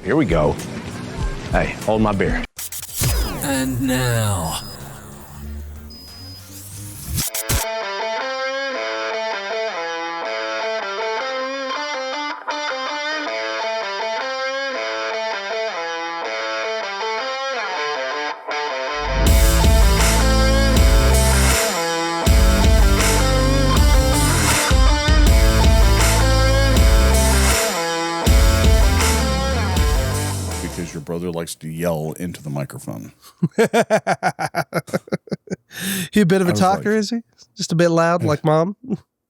Here we go. Hey, hold my beer. And now... Your brother likes to yell into the microphone. He a bit of a talker, is he? Just a bit loud, like mom?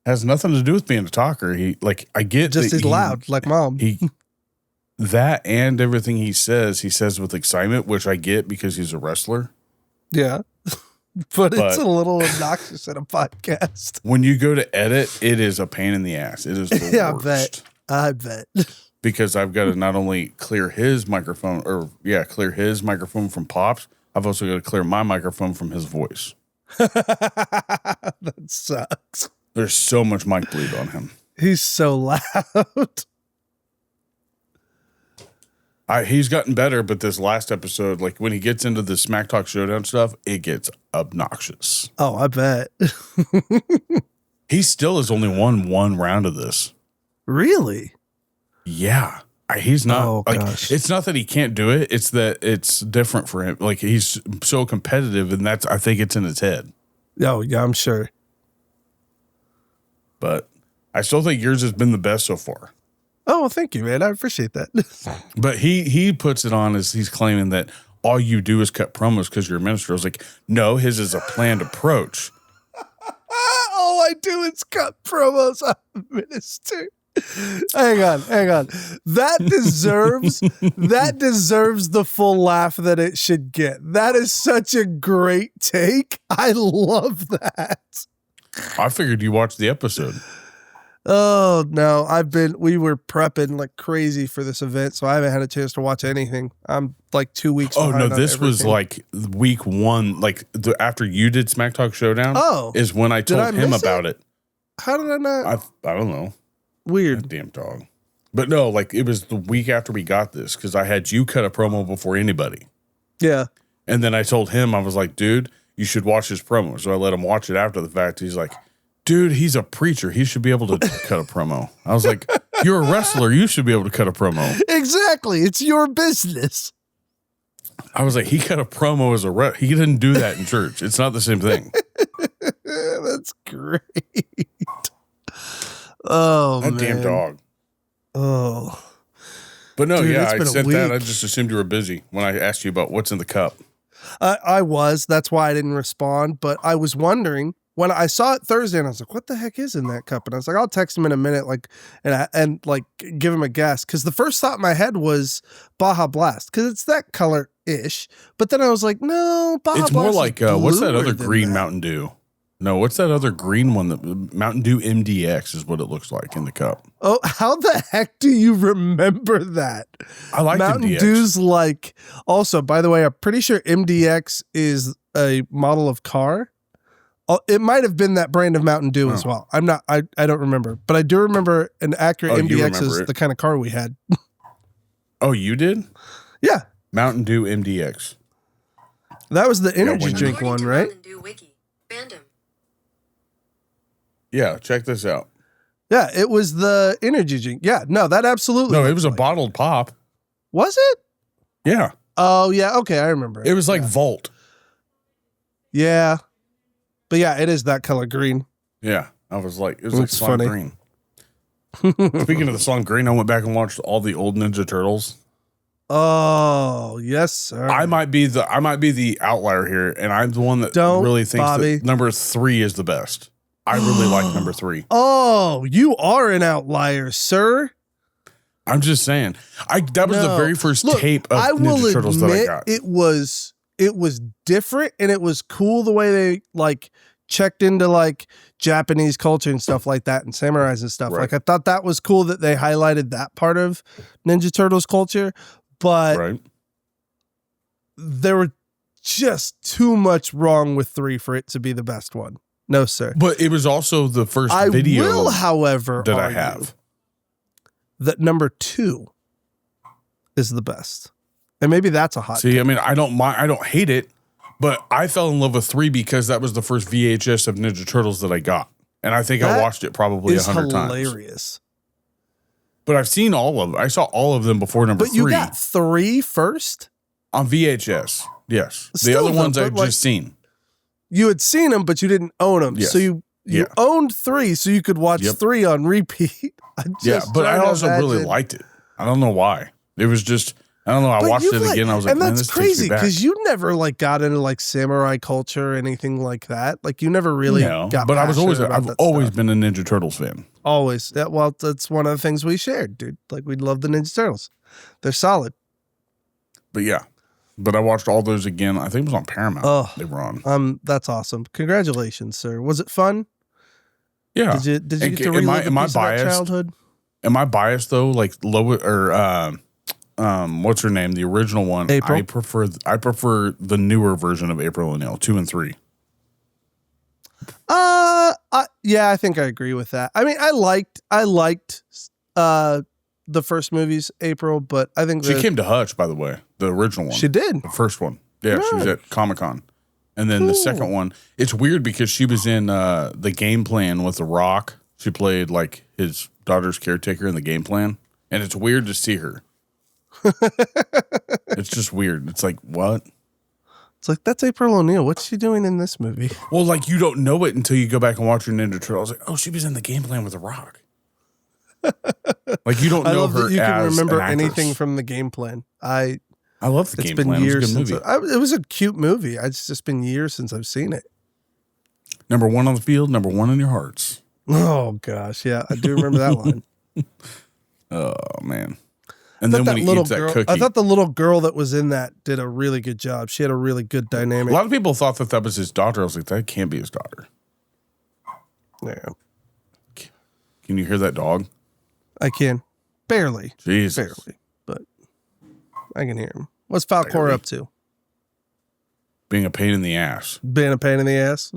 Has nothing to do with being a talker. I get just as loud, like mom. That and everything he says with excitement, which I get because he's a wrestler. Yeah. But it's a little obnoxious in a podcast. When you go to edit, it is a pain in the ass. It is the worst. I bet. Because I've got to not only clear his microphone from Pops, I've also got to clear my microphone from his voice. That sucks. There's so much mic bleed on him. He's so loud. He's gotten better, but this last episode, like when he gets into the Smack Talk Showdown stuff, it gets obnoxious. Oh, I bet. He still has only won one round of this. Really? Yeah. He's not. Oh, gosh. It's not that he can't do it. It's that it's different for him. Like he's so competitive, and I think it's in his head. Oh, yeah, I'm sure. But I still think yours has been the best so far. Oh, well, thank you, man. I appreciate that. But he puts it on as he's claiming that all you do is cut promos because you're a minister. I was like, no, his is a planned approach. All I do is cut promos. I'm a minister. Hang on. That deserves the full laugh that it should get. That is such a great take. I love that. I figured you watched the episode. Oh no, we were prepping like crazy for this event, so I haven't had a chance to watch anything. I'm like 2 weeks. Oh no, this was like week one, like after you did Smack Talk Showdown. Oh, is when I told him about it. How did I not? I don't know. Weird. That damn dog. But no, like it was the week after we got this because I had you cut a promo before anybody. Yeah. And then I told him, I was like, dude, you should watch his promo. So I let him watch it after the fact. He's like, dude, he's a preacher. He should be able to cut a promo. I was like, you're a wrestler. You should be able to cut a promo. Exactly. It's your business. I was like, he cut a promo as a he didn't do that in church. It's not the same thing. That's great. Oh, that man. damn dog. Oh. But no, dude, yeah, I said that. I just assumed you were busy when I asked you about what's in the cup. I was. That's why I didn't respond. But I was wondering when I saw it Thursday, and I was like, "What the heck is in that cup?" And I was like, "I'll text him in a minute, like, and like give him a guess." Because the first thought in my head was Baja Blast, because it's that color ish. But then I was like, "No, Baja Blast." It's more like what's that other green Mountain Dew? No, what's that other green one? That Mountain Dew MDX is what it looks like in the cup. Oh, how the heck do you remember that? I like Mountain MDX. Dew's like. Also, by the way, I'm pretty sure MDX is a model of car. It might have been that brand of Mountain Dew as well. I'm not. I don't remember, but I do remember an accurate MDX is the kind of car we had. Oh, you did? Yeah, Mountain Dew MDX. That was the energy drink one, right? Mountain Dew Wiki. Fandom. Yeah, check this out. Yeah, it was the energy drink. Yeah, no, that absolutely. No, it was a bottled pop. Was it? Yeah. Oh, yeah. Okay, I remember. It was like Volt. Yeah. But yeah, it is that color green. Yeah. I was like, it was like Slime Green. Speaking of the Slime Green, I went back and watched all the old Ninja Turtles. Oh, yes, sir. I might be the outlier here, and I'm the one that really thinks that number 3 is the best. I really like number 3. Oh, you are an outlier, sir. I'm just saying. That was the very first tape of Ninja Turtles that I got. It was different, and it was cool the way they like checked into like Japanese culture and stuff like that, and samurais and stuff. Right. Like I thought that was cool that they highlighted that part of Ninja Turtles culture, but there were just too much wrong with 3 for it to be the best one. No, sir. But it was also the first video. I will, however, that I have. That number 2 is the best. And maybe that's a hot See, take. I mean, I don't hate it, but I fell in love with 3 because that was the first VHS of Ninja Turtles that I got. And I think I watched it probably 100 times. Hilarious. But I've seen all of them. I saw all of them before number 3. But you got 3 first? On VHS. Yes. Still the other ones though, I've but, just seen. You had seen them, but you didn't own them. Yes. So you owned 3 so you could watch 3 on repeat. But I also really liked it. I don't know why. It was just, I don't know. I watched it again. I was like, and man, that's this crazy because you never like got into like samurai culture or anything like that. Like you never really got. But I've passionate always stuff. been a Ninja Turtles fan. Always. Yeah, well, that's one of the things we shared, dude. Like we love the Ninja Turtles. They're solid. But yeah. But I watched all those again. I think it was on Paramount. Oh, they were on. That's awesome. Congratulations, sir. Was it fun? Yeah. Did you get to relive a piece of that childhood? Am I biased though? Like what's her name? The original one. April? I prefer the newer version of April O'Neil, 2 and 3. Yeah, I think I agree with that. I mean, I liked the first movie's April, but I think She came to Hutch, by the way, the original one. She did. The first one. Yeah, she was at Comic-Con. And then the second one, it's weird because she was in the Game Plan with The Rock. She played like his daughter's caretaker in the Game Plan. And it's weird to see her. It's just weird. It's like, what? It's like, that's April O'Neil. What's she doing in this movie? Well, like, you don't know it until you go back and watch your Ninja Turtle. I was like, oh, she was in the Game Plan with The Rock. Like, you don't know I love her that you can as remember an actress. anything from the Game Plan. I love the It's Game been Plan. years It was a since good movie. it was a cute movie. It's just been years since I've seen it. Number 1 on the field, number 1 in your hearts. Oh gosh, yeah, I do remember that line. Oh, man. And then when he eats that cookie. I thought the little girl that was in that did a really good job. She had a really good dynamic. A lot of people thought that was his daughter. I was like, that can't be his daughter. Yeah, Can you hear that dog? I can barely, Jesus. but I can hear him. What's Falcor up to? Being a pain in the ass. Being a pain in the ass.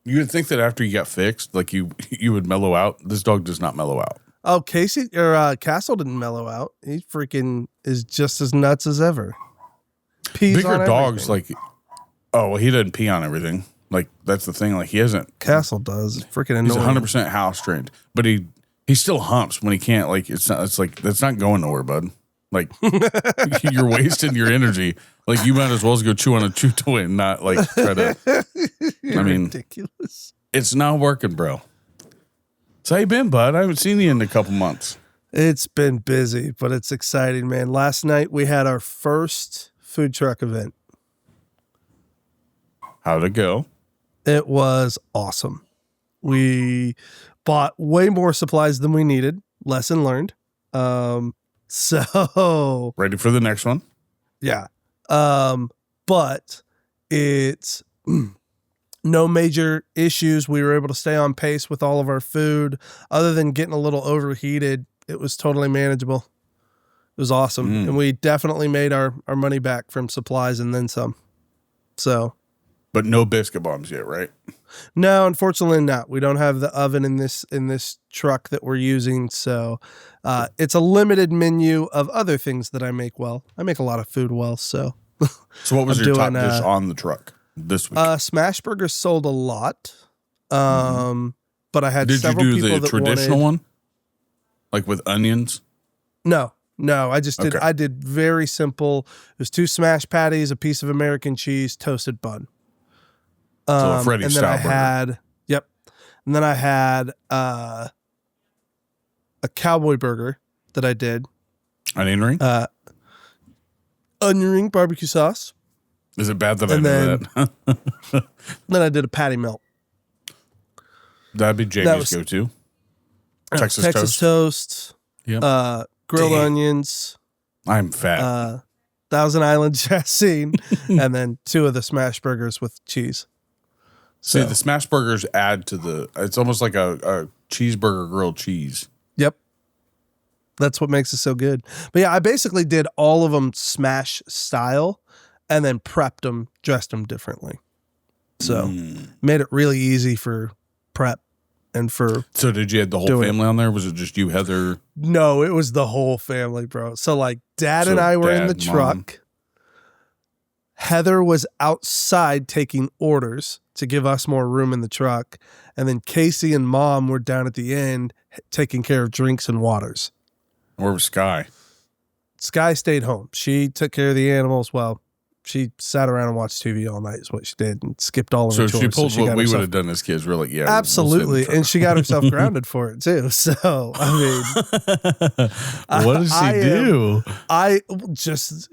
You would think that after you got fixed, like you would mellow out. This dog does not mellow out. Oh, Castle didn't mellow out. He freaking is just as nuts as ever. Pees Bigger on dogs, everything. like, well, he doesn't pee on everything. Like, that's the thing. Like, he hasn't. Castle does. It's freaking He's annoying. 100% house trained, but he still humps when he can't. Like, it's like that's not going nowhere, bud. Like, you're wasting your energy. Like, you might as well go chew on a chew toy and not like try to. You're I mean, ridiculous. It's not working, bro. So how you been, bud? I haven't seen you in a couple months. It's been busy, but it's exciting, man. Last night we had our first food truck event. How'd it go? It was awesome. We bought way more supplies than we needed. Lesson learned. So Ready for the next one? yeah. But it's no major issues. We were able to stay on pace with all of our food. Other than getting a little overheated, it was totally manageable. It was awesome. And we definitely made our money back from supplies and then some. So, But no biscuit bombs yet, right? no, unfortunately not. We don't have the oven in this truck that we're using. So it's a limited menu of other things that I make well. I make a lot of food well. So So what was I'm your top doing, dish on the truck this week? Smash burgers sold a lot. But I had Did you several do people the that traditional wanted, one? Like with onions? No, I just did. Okay. I did very simple. It was 2 smash patties, a piece of American cheese, toasted bun. So a Freddy and then style I burger. had, yep. And then I had a cowboy burger that I did. Onion ring? Onion ring, barbecue sauce. Is it bad that I and know then- that? Then I did a patty melt. That'd be Jamie's was- go-to. Texas Texas toast. toast. Yep. Grilled Damn. onions. I'm fat. Thousand Island dressing, and then 2 of the smash burgers with cheese. See, So, the smash burgers add to it's almost like a cheeseburger grilled cheese. yep. That's what makes it so good. But yeah, I basically did all of them smash style and then prepped them, dressed them differently. So made it really easy for prep and for So did you have the whole doing family on there? Was it just you, Heather? no, it was the whole family, bro. So like dad and So I were in the dad, mom. truck. Heather was outside taking orders to give us more room in the truck. And then Casey and mom were down at the end taking care of drinks and waters. Where was Sky? Sky stayed home. She took care of the animals. Well, she sat around and watched TV all night is what she did and skipped all of her So chores. she pulled got what we herself- would have done as kids. We're like, yeah. Absolutely. And she got herself grounded for it too. So, I mean, What did she do?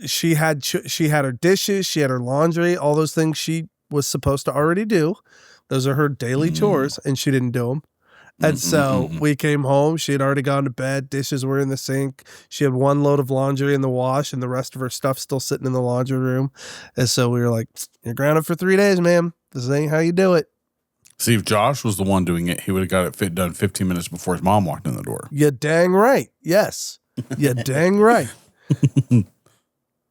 She had her dishes, she had her laundry, all those things she was supposed to already do. Those are her daily chores, and she didn't do them. And so we came home. She had already gone to bed. Dishes were in the sink. She had one load of laundry in the wash, and the rest of her stuff still sitting in the laundry room. And so we were like, "You're grounded for 3 days, ma'am. This ain't how you do it." See, if Josh was the one doing it, he would have got it done 15 minutes before his mom walked in the door. You dang right. Yes. You dang right.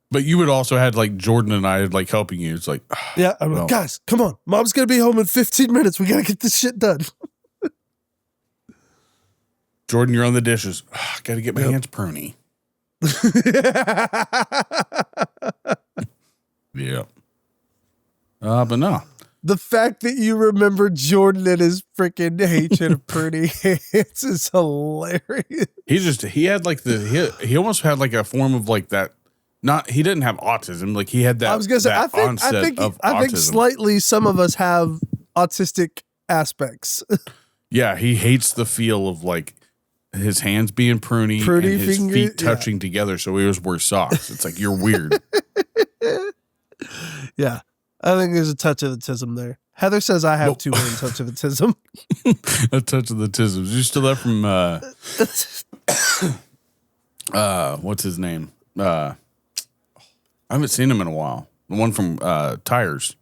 But you would also had like Jordan and I like helping you. It's like, Yeah. I'm well, like, guys, come on. Mom's going to be home in 15 minutes. We got to get this shit done. Jordan, you're on the dishes. Got to get my hands pruny. Yeah. But no. The fact that you remember Jordan and his freaking hatred of pretty hands is hilarious. He had like he almost had like a form of like that. He didn't have autism. Like he had that. I was gonna say, I think autism. slightly some of us have autistic aspects. Yeah, he hates the feel of like his hands being pruny and his feet touching together. So he always wears socks. It's like you're weird. Yeah, I think there's a touch of autism there. Heather says I have too many touch of autism. A touch of the tisms. You still that from what's his name? I haven't seen him in a while. The one from Tires.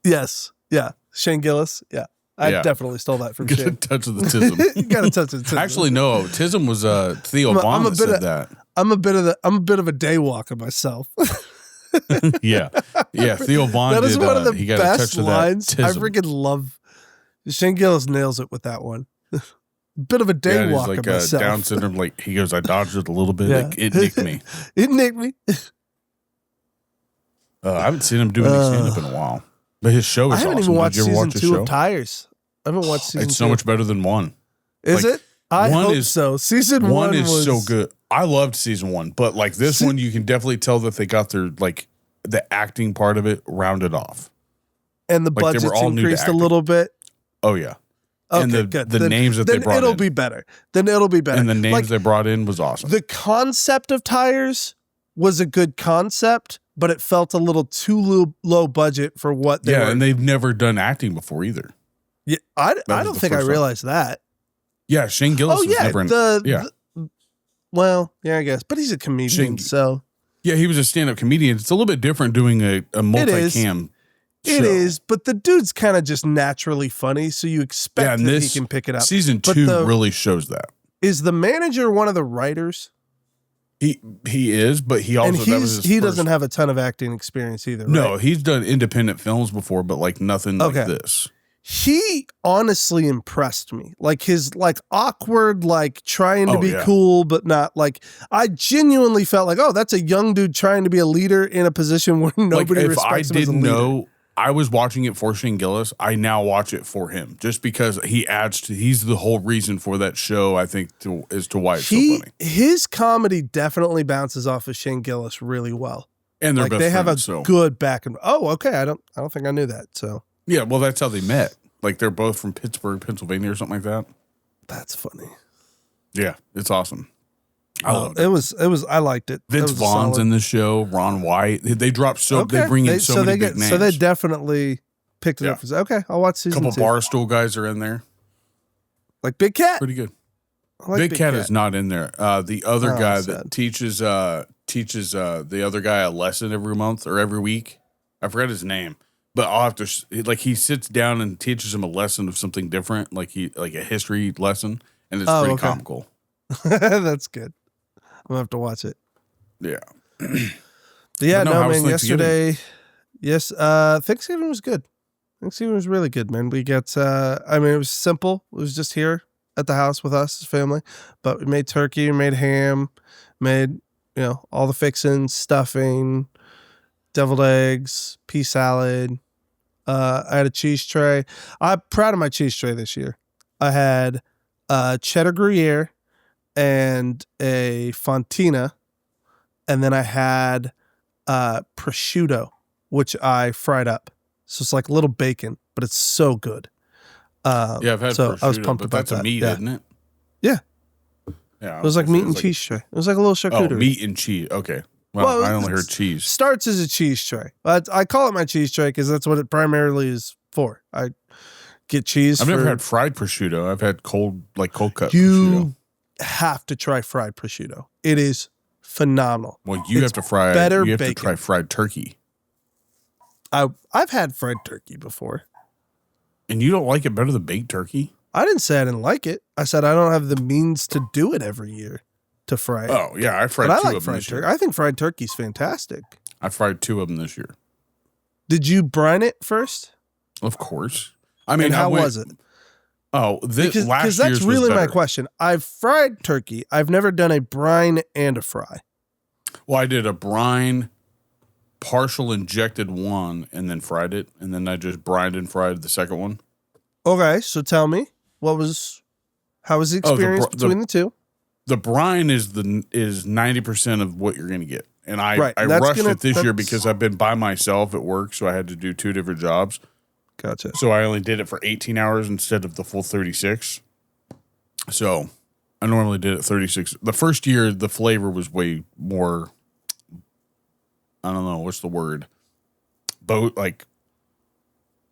Yes, yeah, Shane Gillis. Yeah, I definitely stole that from Get a Shane. touch of the tism. You got a touch of autism. Actually, no. Tism was Theo Vaughn that said that. I'm a bit of a daywalker myself. Yeah. Theo Vaughn That is did. one of the he got a best touch of lines. that I tism. freaking love. Shane Gillis nails it with that one. Bit of a Yeah, and he's daywalker like myself. Down syndrome. Like he goes, I dodged it a little bit. Yeah. It nicked me. It nicked me. I haven't seen him do any stand up in a while. But his show is I haven't awesome. even watched Did you ever season watch his 2 show? of Tires. I haven't watched season 2. It's so much better than one. Is like, it? I one hope is- so. Season 1 One is was so good. I loved season 1, but like this one, you can definitely tell that they got their like the acting part of it rounded off. And the like, they budget's were all new to increased a acting. little bit. Oh yeah. Okay, And the good. names that they brought it'll in. be better. Then it'll be better. And the names Like, they brought in was awesome. the concept of Tires was a good concept, but it felt a little too low budget for what they were. And they've never done acting before either. Yeah, I was don't the think I first time. realized that. Yeah, Shane Gillis Oh was yeah, never in. well, yeah, I guess, but he's a comedian, so Yeah, he was a stand-up comedian. It's a little bit different doing a multi-cam show. it is. But the dude's kind of just naturally funny, so you expect and that this he can pick it up. Season But 2 really shows that. Is the manager one of the writers? He is, but he also And that was his he first- doesn't have a ton of acting experience either. No, right? he's done independent films before, but like nothing like this. He honestly impressed me. Like his like awkward, like trying to Oh, be yeah. cool, but not like. I genuinely felt like, oh, that's a young dude trying to be a leader in a position where nobody Like if I respects him as a didn't leader. know, I was watching it for Shane Gillis. I now watch it for him, just because he's the whole reason for that show. I think as to why it's so funny. His comedy definitely bounces off of Shane Gillis really well. And they're Like best they have a friends, so. good back and okay. I don't think I knew that. So Yeah, well, that's how they met. Like they're both from Pittsburgh, Pennsylvania, or something like that. that's funny. Yeah, it's awesome. I loved it. It was. I liked it. Vince It was Vaughn's solid. in the show. Ron White. They drop They Okay. bring in so many big names. So they definitely picked it up. Okay, I'll watch A season couple 2. Barstool guys are in there. Like Big Cat. Pretty good. I like Big Cat is not in there. The other Oh, guy sad. that teaches the other guy a lesson every month or every week. I forgot his name, but I'll have to like he sits down and teaches him a lesson of something different, like a history lesson, and it's pretty okay. comical. That's good. I'm gonna have to watch it. Yeah. Yeah, But no, no, how was man. Thanksgiving? Yesterday, yes, Thanksgiving was good. Thanksgiving was really good, man. We got, it was simple. It was just here at the house with us as family, but we made turkey, made ham, made, all the fixings, stuffing, deviled eggs, pea salad. I had a cheese tray. I'm proud of my cheese tray this year. I had cheddar Gruyere and a Fontina, and then I had prosciutto, which I fried up. So it's like a little bacon, but it's so good. I've had prosciutto, I was pumped about that's a that. meat, Yeah. isn't it? Yeah. Yeah. It was like meat and cheese tray. It was like a little charcuterie. Oh, meat and cheese. Okay. Well, I only heard cheese. Starts as a cheese tray. But I call it my cheese tray because that's what it primarily is for. I get cheese. I've never had fried prosciutto. I've had cold cut prosciutto. You have to try fried prosciutto. It is phenomenal. Well, you have to try fried turkey. I've had fried turkey before. And you don't like it better than baked turkey? I didn't say I didn't like it. I said I don't have the means to do it every year to fry it. Oh, yeah. I fried but two I like of them fried this year. turkey. I think fried turkey's fantastic. I fried 2 of them this year. Did you brine it first? Of course. I mean, and how was it? Oh, last year's because that's really was my better. question. I've fried turkey. I've never done a brine and a fry. Well, I did a brine, partial injected one, and then fried it, and then I just brined and fried the second one. Okay, so tell me, how was the experience between the two? The brine is 90% of what you're going to get. And I rushed it this year because I've been by myself at work, so I had to do 2 different jobs. Gotcha. So I only did it for 18 hours instead of the full 36. So I normally did it 36. The first year, the flavor was way more, I don't know, what's the word? Like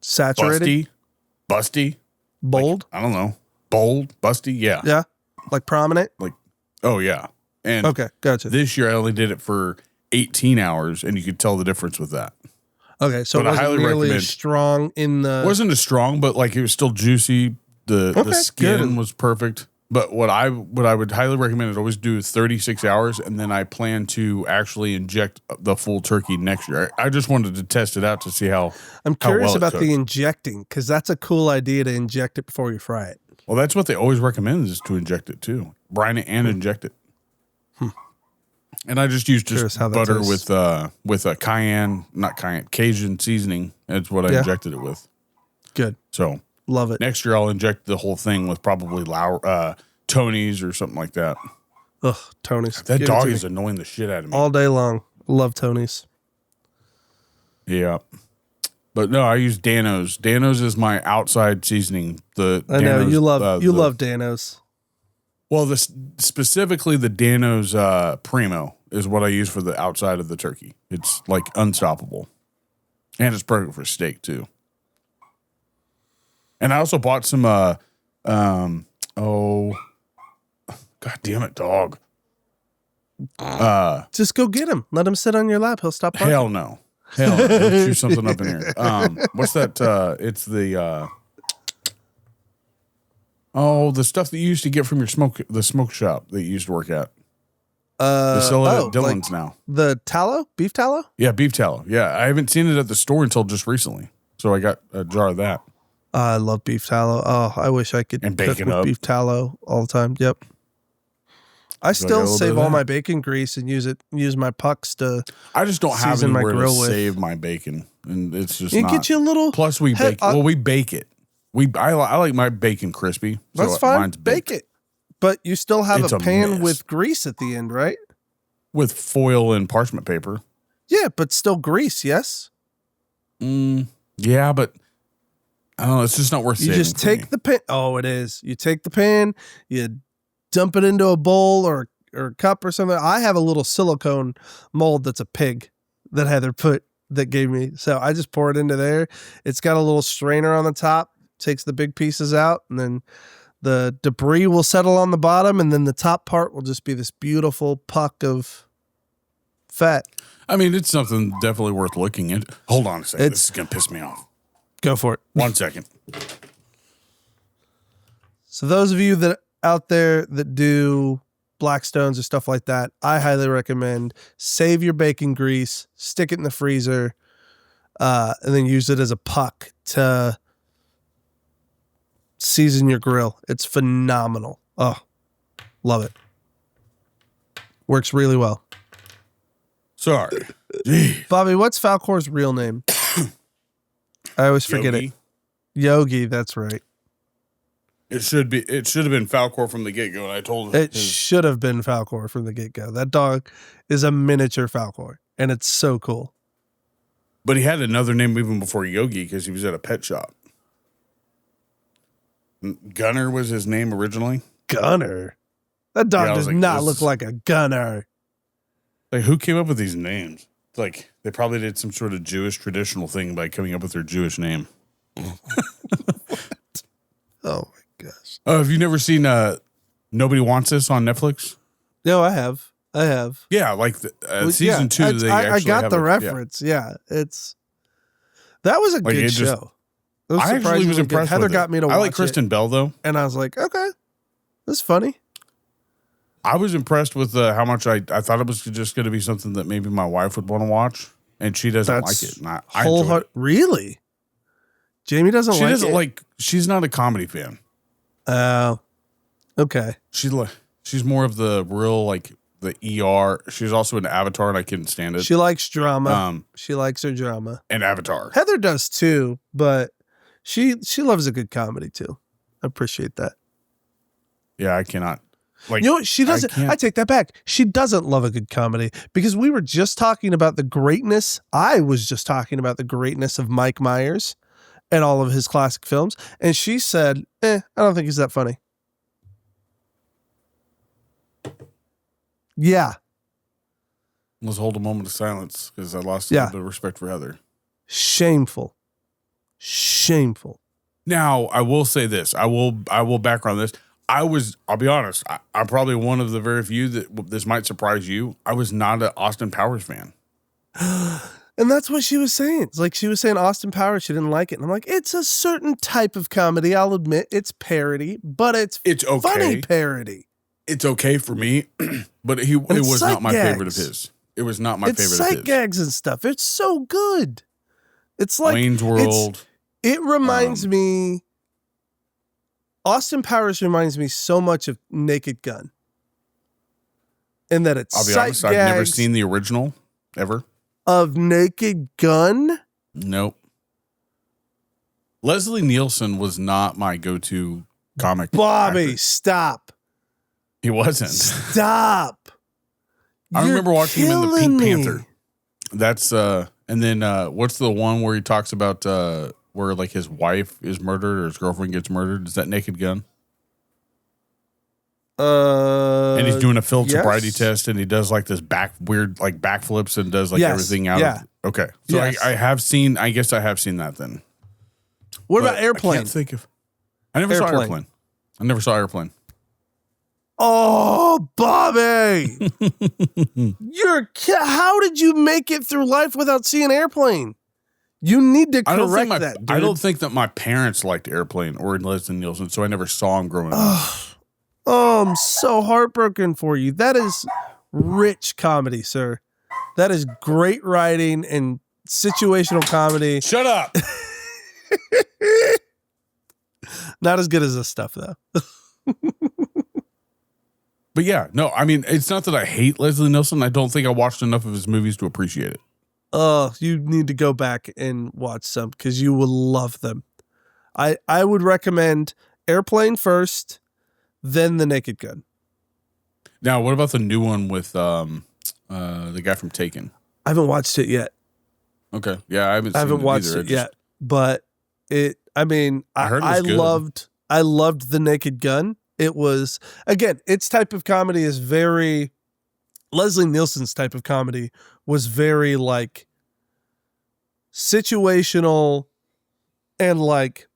saturated? Busty? Bold? Like, I don't know. Bold? Busty? Yeah. Yeah. Like prominent? Like, oh, yeah. And okay, gotcha. This year I only did it for 18 hours, and you could tell the difference with that. Okay, so but it wasn't nearly as strong in the... It wasn't as strong, but like it was still juicy. The skin was perfect. But what I would highly recommend is always do 36 hours, and then I plan to actually inject the full turkey next year. I just wanted to test it out to see how I'm curious well about the injecting, because that's a cool idea to inject it before you fry it. Well, that's what they always recommend is to inject it too. Brine it and inject it. And I just used butter with a Cajun seasoning. That's what I injected it with. Good. So love it. Next year I'll inject the whole thing with probably Tony's or something like that. Ugh, Tony's. That dog is annoying the shit out of me. All day long. Love Tony's. Yeah. But no, I use Dano's. Dano's is my outside seasoning. I know you love Dano's. Well, specifically the Dano's Primo is what I use for the outside of the turkey. It's like unstoppable, and it's perfect for steak too. And I also bought some. God damn it, dog! Just go get him. Let him sit on your lap. He'll stop barking. Hell no. Let's shoot something up in here. What's that? It's the the stuff that you used to get from the smoke shop that you used to work at. They sell it at Dillon's now. The tallow? Beef tallow? Yeah, beef tallow. Yeah, I haven't seen it at the store until just recently. So I got a jar of that. I love beef tallow. Oh, I wish I could cook with beef tallow all the time. Yep. I still save all my bacon grease and use my pucks to. I just don't have anywhere to save my bacon, and it's just not. Get you a little. Plus, we bake. Well, we bake it. I like my bacon crispy. So that's fine. Mine's bake it, but you still have a pan with grease at the end, right? With foil and parchment paper. Yeah, but still grease. Yes. Yeah, but I don't know. It's just not worth saving. You just take the pan. Oh, it is. You take the pan. You dump it into a bowl or a cup or something. I have a little silicone mold that's a pig that Heather gave me. So I just pour it into there. It's got a little strainer on the top, takes the big pieces out, and then the debris will settle on the bottom, and then the top part will just be this beautiful puck of fat. I mean, it's something definitely worth looking at. Hold on a second. This is going to piss me off. Go for it. 1 second. So those of you that out there that do Blackstones or stuff like that, I highly recommend save your bacon grease, stick it in the freezer. and then use it as a puck to season your grill. It's phenomenal. Oh, love it. Works really well. Sorry. Jeez. Bobby, what's Falcor's real name? I always forget it. Yogi, that's right. It should have been Falcor from the get-go, and I told him. It should have been Falcor from the get-go. That dog is a miniature Falcor, and it's so cool. But he had another name even before Yogi because he was at a pet shop. Gunner was his name originally. Gunner? That dog does not look like a gunner. Like, who came up with these names? It's like, they probably did some sort of Jewish traditional thing by coming up with their Jewish name. What? Oh, my gosh. Oh, have you never seen Nobody Wants This on Netflix? No, I have. Yeah, like season 2. I got the reference. Yeah, that was a good show. I actually was impressed. Heather with got me to watch it. I like Kristen Bell though, and I was like, okay, that's funny. I was impressed with how much I thought it was just going to be something that maybe my wife would want to watch, and she doesn't like it. And I enjoyed it. Really? Jamie doesn't like it? She doesn't like. She's not a comedy fan. Oh, okay. She's more of the real like the ER. She's also an Avatar, and I couldn't stand it. She likes drama. She likes her drama. And Avatar. Heather does too, but she loves a good comedy too. I appreciate that. Yeah, I cannot. Like, you know what? She doesn't. I take that back. She doesn't love a good comedy because we were just talking about the greatness. I was just talking about the greatness of Mike Myers and all of his classic films. And she said, I don't think he's that funny. Yeah. Let's hold a moment of silence because I lost a little bit of respect for Heather. Shameful. Now, I will say this. I will background this. I'll be honest, I'm probably one of the very few that this might surprise you. I was not an Austin Powers fan. And that's what she was saying. It's like she was saying Austin Powers, she didn't like it. And I'm like, it's a certain type of comedy. I'll admit it's parody, but it's okay. Funny parody. It's okay for me, but it was not my favorite of his. It was not my favorite of his. It's sight gags and stuff. It's so good. It's like Wayne's World. It reminds me. Austin Powers reminds me so much of Naked Gun. In that it's I'll be honest, I've never seen the original ever. Of Naked Gun? Nope. Leslie Nielsen was not my go-to comic Bobby, actor. Stop. He wasn't. Stop. I remember watching him in the Pink Panther. That's and then what's the one where he talks about where like his wife is murdered or his girlfriend gets murdered? Is that Naked Gun? And he's doing a field sobriety test, and he does like this weird backflips and does like everything out of. Okay, so I have seen. I guess I have seen that then. What about Airplane? I can't think of. I never saw Airplane. I never saw Airplane. Oh, Bobby! How did you make it through life without seeing Airplane? You need to correct that, dude. I don't think that my parents liked Airplane or Leslie Nielsen, so I never saw him growing up. Oh, I'm so heartbroken for you. That is rich comedy, sir. That is great writing and situational comedy. Shut up. Not as good as this stuff, though. But yeah, no, I mean, it's not that I hate Leslie Nielsen. I don't think I watched enough of his movies to appreciate it. Oh, you need to go back and watch some because you will love them. I would recommend Airplane first, then The Naked Gun. Now, what about the new one with the guy from Taken? I haven't watched it yet. Okay, yeah, I haven't watched it yet, but I mean, I loved The Naked Gun. It was, again, its type of comedy is very, Leslie Nielsen's type of comedy was very like situational and like.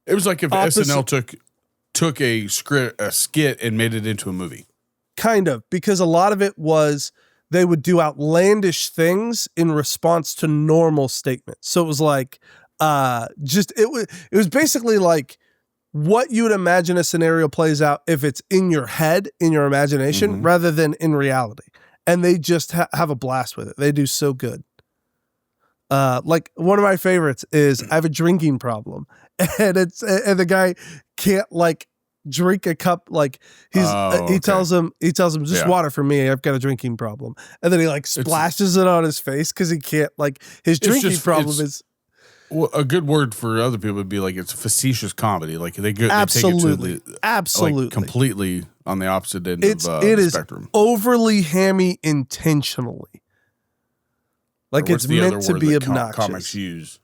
It was like if SNL took a skit and made it into a movie. Kind of, because a lot of it was they would do outlandish things in response to normal statements. So it was like, it was basically like what you would imagine a scenario plays out if it's in your head, in your imagination, rather than in reality. And they just have a blast with it. They do so good. Like one of my favorites is I have a drinking problem, and the guy can't like drink a cup. Like he tells him just water for me. I've got a drinking problem, and then he like splashes it on his face because he can't like his drinking problem is. Well, a good word for other people would be like it's facetious comedy. Like they take absolutely, it to absolutely, like, completely on the opposite end it of is the spectrum. Overly hammy intentionally. Like it's meant to be obnoxious. Comics use.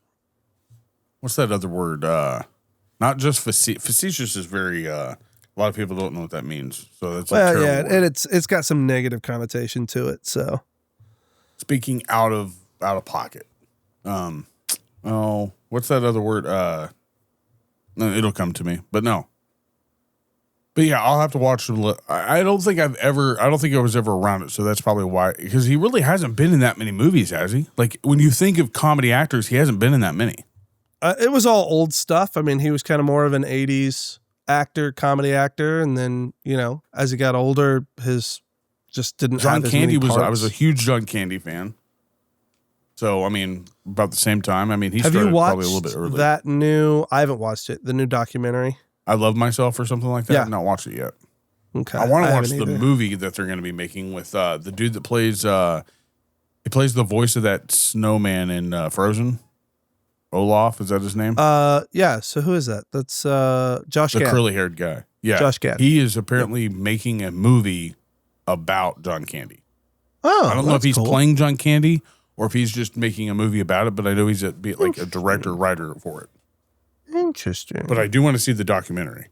What's that other word? Not just facetious is very. A lot of people don't know what that means. So that's well, yeah, word. And it's got some negative connotation to it. So speaking out of pocket. Oh, what's that other word? No, it'll come to me, but no. But yeah, I'll have to watch them. I don't think I was ever around it, so that's probably why. Because he really hasn't been in that many movies, has he? Like when you think of comedy actors, he hasn't been in that many. It was all old stuff. I mean, he was kind of more of an '80s actor, comedy actor, and then as he got older, his just didn't. John have as Candy many was. parts. I was a huge John Candy fan. So I mean, about the same time. I mean, he have started you watched probably a little bit early. That new? I haven't watched it. The new documentary. I Love Myself or something like that. Yeah. I've not watched it yet. Okay. I want to watch the movie that they're going to be making with the dude that plays. He plays the voice of that snowman in Frozen. Olaf, is that his name? Yeah. So who is that? That's Josh the Gad. curly-haired guy. Yeah, Josh Gad. He is apparently making a movie about John Candy. Oh, I don't know if he's cool. playing John Candy or if he's just making a movie about it, but I know he's a director, writer for it. Interesting. But I do want to see the documentary.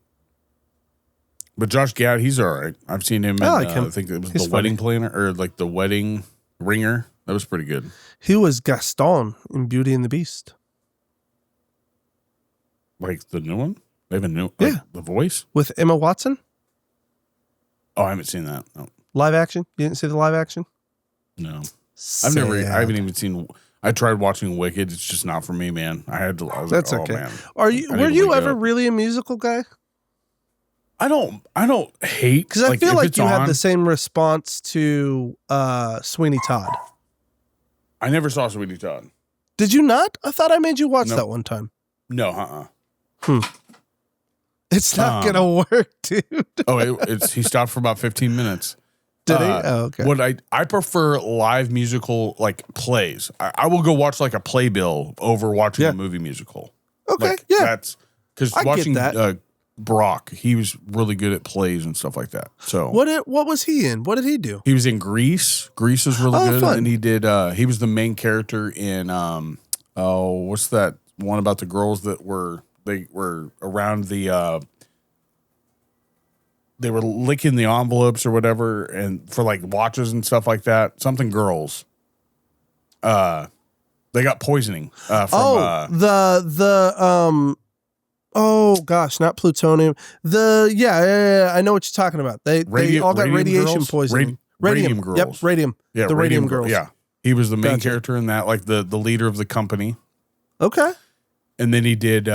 But Josh Gad, he's all right. I've seen him in, I think it was He's The Wedding Planner, or like The Wedding Ringer. That was pretty good. He was Gaston in Beauty and the Beast. Like the new one? They have a new, Yeah. The Voice? With Emma Watson? Oh, I haven't seen that. No. Live action? You didn't see the live action? No. I haven't even seen, I tried watching Wicked. It's just not for me, man. I was That's like, okay. Man. Were you ever really a musical guy? I don't hate, Because I feel like you had on, the same response to Sweeney Todd. I never saw Sweeney Todd. Did you not? I thought I made you watch that one time. No, It's not gonna work, dude. He stopped for about 15 minutes. Did he? Oh, okay. What I prefer live musical like plays. I will go watch like a playbill over watching a movie musical. Okay, like, yeah. That's because watching that. Brock, he was really good at plays and stuff like that. So what was he in? What did he do? he was in Grease. Grease is really good. Fun. And he did. He was the main character in. What's that one about the girls that were around the. They were licking the envelopes or whatever, and for like watches and stuff like that. Something girls. They got poisoning. Oh gosh, not plutonium. I know what you're talking about. They all got radiation girls? poisoning. Radium girls. Yep, radium. Yeah, the radium girls. Yeah, he was the main Gotcha. character in that, like the leader of the company. Okay. And then he did. He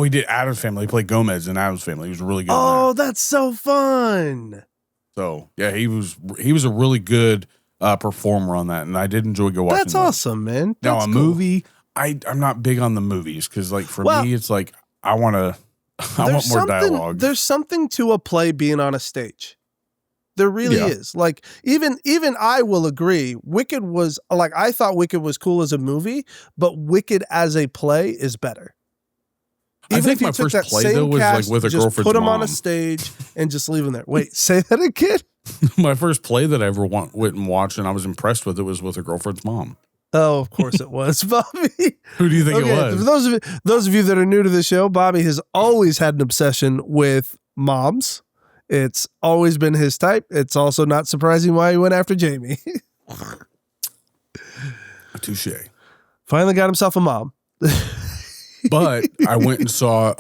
did Addams Family. He played Gomez in Addams Family. He was really good. Oh, that's so fun. So yeah, he was a really good performer on that, and I did enjoy watching. That's awesome, man. Now That's a cool. movie, I'm not big on the movies because like for me, it's like I want more dialogue. There's something to a play being on a stage. There really is. Like even I will agree. Wicked was like I thought Wicked was cool as a movie, but Wicked as a play is better. I think my first play though was like with a girlfriend's mom. Put them on a stage and just leave them there. Wait, say that again. My first play that I ever went and watched and I was impressed with it was with a girlfriend's mom. Oh, of course it was, Bobby. Who do you think it was? For those of you that are new to the show, Bobby has always had an obsession with moms. It's always been his type. It's also not surprising why he went after Jamie. Touche. Finally got himself a mom. But I went and saw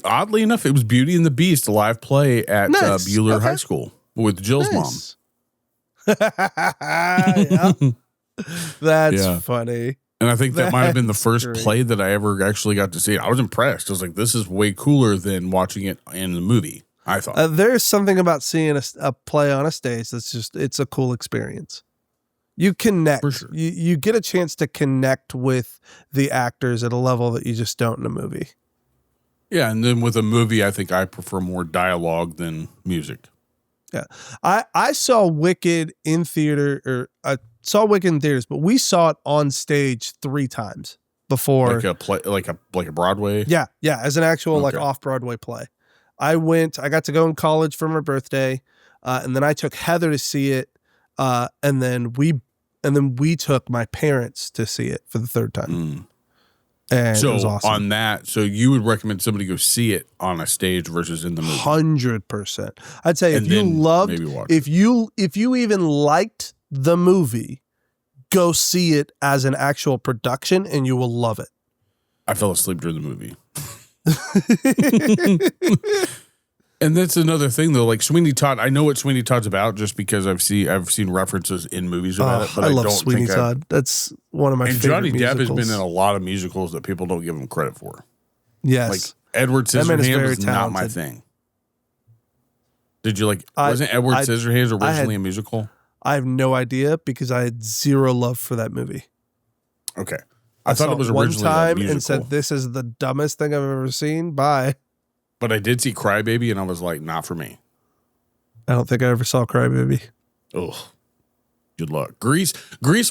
oddly enough, it was Beauty and the Beast, a live play at Bueller High School with Jill's mom. Yeah. That's funny. And I think that might have been the first play that I ever actually got to see. I was impressed. I was like, this is way cooler than watching it in the movie, I thought. There's something about seeing a play on a stage that's it's a cool experience. You connect. For sure. You get a chance to connect with the actors at a level that you just don't in a movie. Yeah, and then with a movie, I think I prefer more dialogue than music. Yeah. I saw Wicked in theater, or I saw Wicked in theaters, but we saw it on stage 3 times before. Like a play, like a Broadway. Yeah, as an actual like Okay. off-Broadway play. I got to go in college for my birthday, and then I took Heather to see it, and then we took my parents to see it for the 3rd time. And So it was awesome. on that, so you would recommend somebody go see it on a stage versus in the movie? 100%. I'd say And if you then loved, maybe watch if you even liked the movie, go see it as an actual production and you will love it. I fell asleep during the movie. And that's another thing though. Like Sweeney Todd, I know what Sweeney Todd's about just because I've seen references in movies about it. But I love don't Sweeney think Todd. That's one of my and favorite Johnny Depp musicals. has been in a lot of musicals that people don't give him credit for. Yes. Like Edward That man is Scissorhands very was not my talented. thing. Did you wasn't Edward Scissorhands originally a musical? I have no idea because I had zero love for that movie. Okay. I thought saw it was one originally time a musical. and said, "This is the dumbest thing I've ever seen." Bye. But I did see Crybaby and I was like, not for me. I don't think I ever saw Crybaby. Oh, good luck. Grease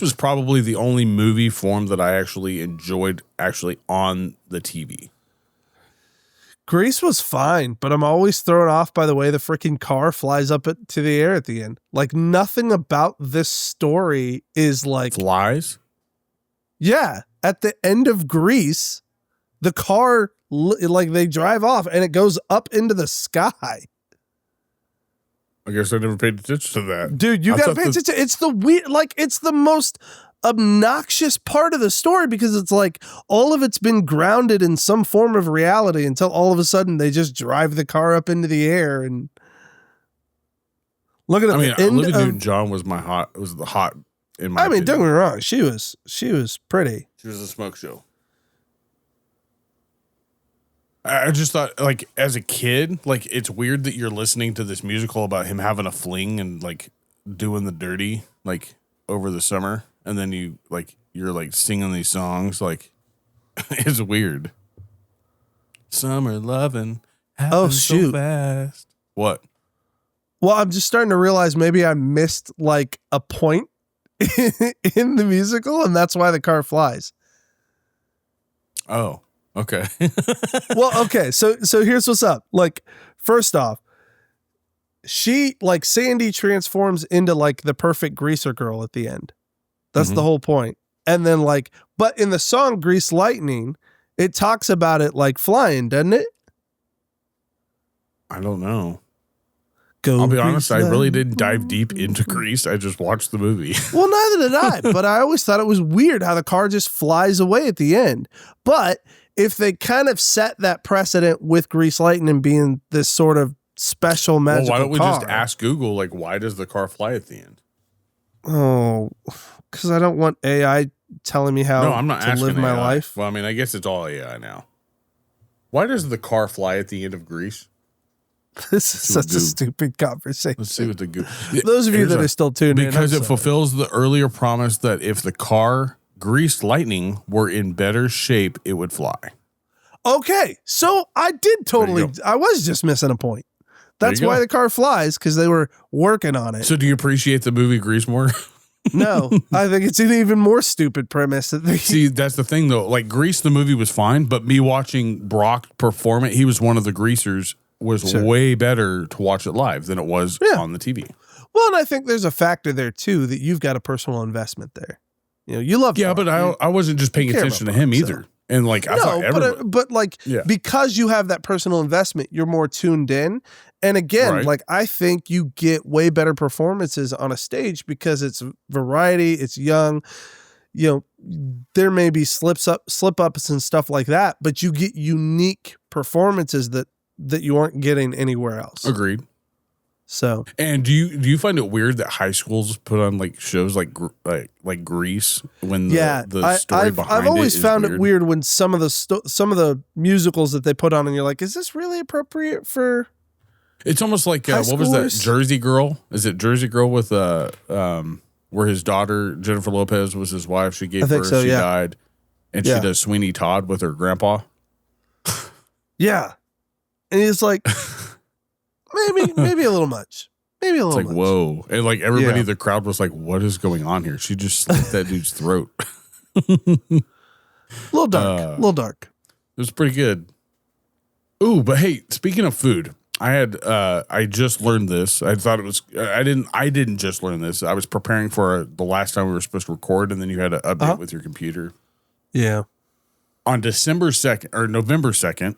was probably the only movie form that I actually enjoyed on the TV. Grease was fine, but I'm always thrown off by the way the freaking car flies up to the air at the end. Like nothing about this story is like, Flies? yeah, at the end of Grease, the car, like they drive off and it goes up into the sky. I guess I never paid attention to that. Dude, you got to pay attention. It's the weird, like it's the most obnoxious part of the story because it's like all of it's been grounded in some form of reality until all of a sudden they just drive the car up into the air and look at the end Olivia of, Newton-John was the hot in my I mean, opinion. don't get me wrong, she was pretty. She was a smoke show. I just thought, like, as a kid, like, it's weird that you're listening to this musical about him having a fling and, like, doing the dirty, like, over the summer. And then you're, like, singing these songs. Like, it's weird. Summer loving happens so fast. What? Well, I'm just starting to realize maybe I missed, like, a point in the musical, and that's why the car flies. Oh. Okay. Well, okay. So here's what's up. Like, first off, Sandy transforms into like the perfect greaser girl at the end. That's the whole point. And then but in the song Grease Lightning, it talks about it like flying, doesn't it? I don't know. Go I'll be honest, I really Lightning. didn't dive deep into Grease. I just watched the movie. Well, neither did I, but I always thought it was weird how the car just flies away at the end. But if they kind of set that precedent with Grease Lightning being this sort of special magical Well, why don't we car, just ask Google, like, why does the car fly at the end? Oh, because I don't want AI telling me how No, I'm not to asking live my AI. life. Well, I mean, I guess it's all AI now. Why does the car fly at the end of Grease? This is such a stupid conversation. Let's see what the Google. Those of you that are still tuned in, because I'm it sorry. fulfills the earlier promise that if the car Grease Lightning were in better shape, it would fly. Okay, so I did totally. I was just missing a point. That's why the car flies, because they were working on it. So, do you appreciate the movie Grease more? No, I think it's an even more stupid premise. See, that's the thing, though. Like, Grease, the movie was fine, but me watching Brock perform it, he was one of the greasers, was way better to watch it live than it was on the TV. Well, and I think there's a factor there, too, that you've got a personal investment there. You know, you love Yeah, Brock. but I wasn't just paying attention to him either. And, like, I thought everybody... but because you have that personal investment, you're more tuned in. And again, like, I think you get way better performances on a stage because it's variety, it's young. You know, there may be slip ups and stuff like that, but you get unique performances that you aren't getting anywhere else. Agreed. So, and do you find it weird that high schools put on like shows like Grease when the story behind it? I've always found weird? it weird when some of the musicals that they put on, and you're like, is this really appropriate for? It's almost like what was that Jersey Girl? Is it Jersey Girl with where his daughter, Jennifer Lopez, was his wife. She gave I think birth, so, she yeah. died. And she does Sweeney Todd with her grandpa. Yeah. And he's like, maybe a little much. Maybe a little It's like, much. whoa. And like everybody Yeah. in the crowd was like, what is going on here? She just slit that dude's throat. A little dark. A little dark. It was pretty good. Ooh, but hey, speaking of food, I just learned this. I thought it was, I didn't just learn this. I was preparing for the last time we were supposed to record, and then you had to update with your computer. Yeah. On December 2nd or November 2nd,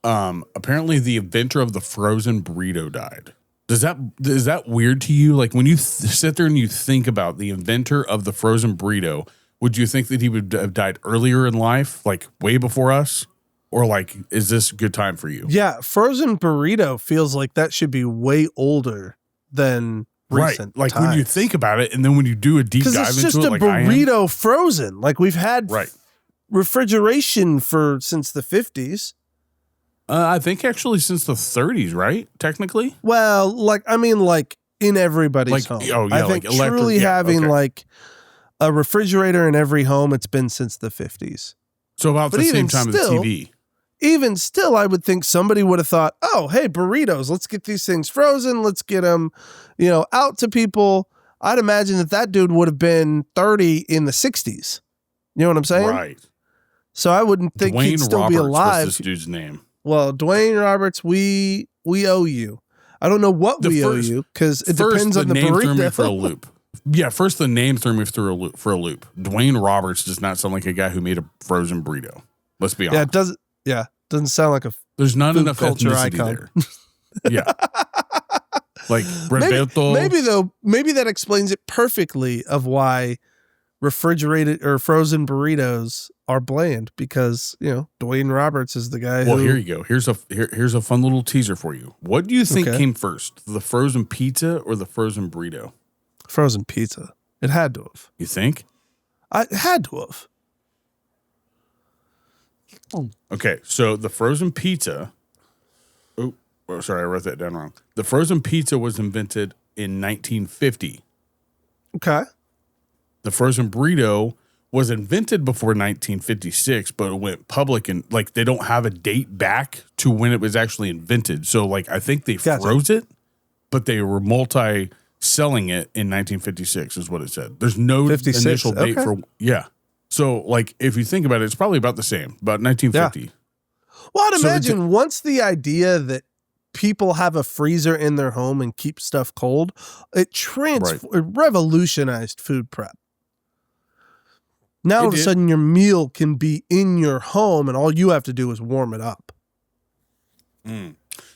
apparently the inventor of the frozen burrito died. Is that weird to you? Like when you sit there and you think about the inventor of the frozen burrito, would you think that he would have died earlier in life, like way before us? Or like, is this a good time for you? Yeah. Frozen burrito feels like that should be way older than recent Like times. when you think about it, and then when you do a deep dive into it, it's just a like I am, burrito frozen. Like we've had right. refrigeration since the 50s. I think actually since the 30s, right? Technically. Well, like in everybody's Like, home. oh, yeah, I think like electric- truly yeah, having okay. like a refrigerator in every home, it's been since the 50s. So about But the even same time still- as the TV. Even still, I would think somebody would have thought, oh, hey, burritos, let's get these things frozen. Let's get them, out to people. I'd imagine that dude would have been 30 in the 60s. You know what I'm saying? Right. So I wouldn't think he'd Dwayne still Roberts be alive. was this dude's name. Well, Dwayne Roberts, we owe you. I don't know what we owe you because it depends on the name threw me for a burrito. loop. Yeah, first the name threw me for a loop. Dwayne Roberts does not sound like a guy who made a frozen burrito. Let's be honest. Yeah, it doesn't. Yeah, doesn't sound like a There's not food enough culture ethnicity icon. there. Yeah. Like burrito. maybe that explains it perfectly of why refrigerated or frozen burritos are bland because Dwayne Roberts is the guy. Well, who, here you go. Here's a fun little teaser for you. What do you think Okay. came first, the frozen pizza or the frozen burrito? frozen pizza. It had to have. You think? It had to have. Okay, so the frozen pizza. Oh, sorry, I wrote that down wrong. The frozen pizza was invented in 1950. Okay. The frozen burrito was invented before 1956, but it went public and like they don't have a date back to when it was actually invented. So like I think they Gotcha. froze it, but they were selling it in 1956 is what it said. There's no 56, initial date okay. for So like if you think about it, it's probably about the same, about 1950. Well, I'd So imagine once the idea that people have a freezer in their home and keep stuff cold, it revolutionized food prep. Now all of a did. sudden your meal can be in your home and all you have to do is warm it up.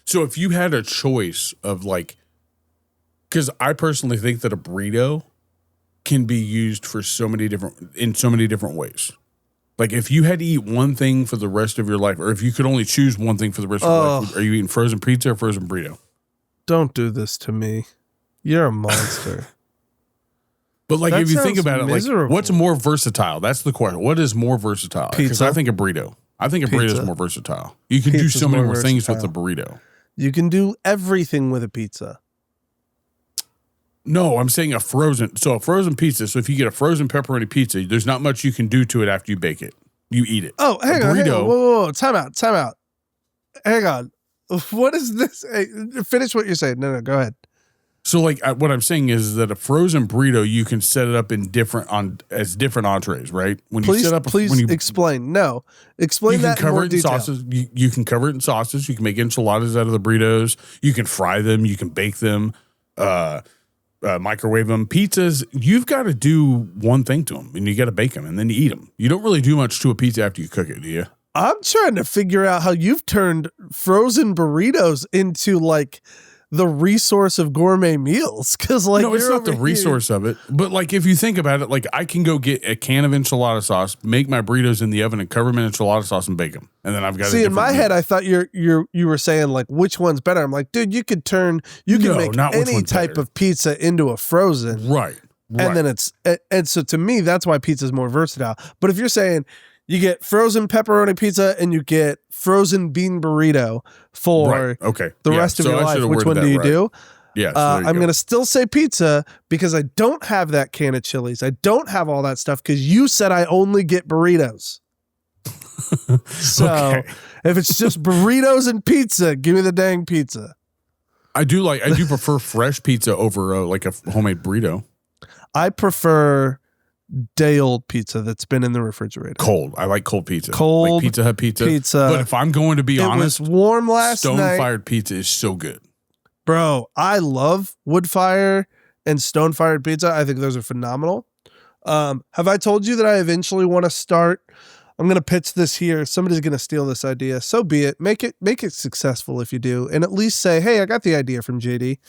So if you had a choice of like, because I personally think that a burrito can be used for in so many different ways. Like if you had to eat one thing for the rest of your life, or if you could only choose one thing for the rest of your life, are you eating frozen pizza or frozen burrito? Don't do this to me. You're a monster. But like That if you think sounds about it, like miserable. what's more versatile? That's the question. What is more versatile? Because Pizza. I think a burrito. I think a burrito is Pizza. more versatile. You can do Pizza's so many more more things with a versatile. burrito. You can do everything with a pizza. No, I'm saying a frozen pizza. So if you get a frozen pepperoni pizza, there's not much you can do to it after you bake it. You eat it. Oh, hang on. burrito- Whoa. Time out. Hang on. What is this? Hey, finish what you're saying. No, go ahead. So like what I'm saying is that a frozen burrito, you can set it up as different entrees, right? When you set up, Please when you explain. No, explain can that in cover more it in detail. sauces. You can cover it in sauces. You can make enchiladas out of the burritos. You can fry them. You can bake them. Microwave them. Pizzas, you've got to do one thing to them, and you got to bake them, and then you eat them. You don't really do much to a pizza after you cook it, do you? I'm trying to figure out how you've turned frozen burritos into like the resource of gourmet meals. Cause like, No, it's you're not the over here- resource of it. But like, if you think about it, like I can go get a can of enchilada sauce, make my burritos in the oven, and cover them in enchilada sauce and bake them, and then I've got. See, in my head, I thought you were saying like which one's better. I'm like, dude, you can No, make not which any one's type better. of pizza into a frozen, right. and then and so to me, that's why pizza is more versatile. But if you're saying you get frozen pepperoni pizza and you get frozen bean burrito for Okay. the Yeah, rest of so your I life, should've which worded one that do you right. do? Yeah. I'm going to still say pizza because I don't have that can of chilies. I don't have all that stuff because you said I only get burritos. So if it's just burritos and pizza, give me the dang pizza. I do prefer fresh pizza over like a homemade burrito. I prefer day old pizza that's been in the refrigerator. Cold. I like cold pizza. Cold like Pizza Hut pizza. But if I'm going to be honest, it was warm last night. Stone-fired pizza is so good. Bro, I love wood fire and stone fired pizza. I think those are phenomenal. Have I told you that I eventually want to start? I'm going to pitch this here. Somebody's going to steal this idea. So be it. Make it successful if you do. And at least say, hey, I got the idea from JD.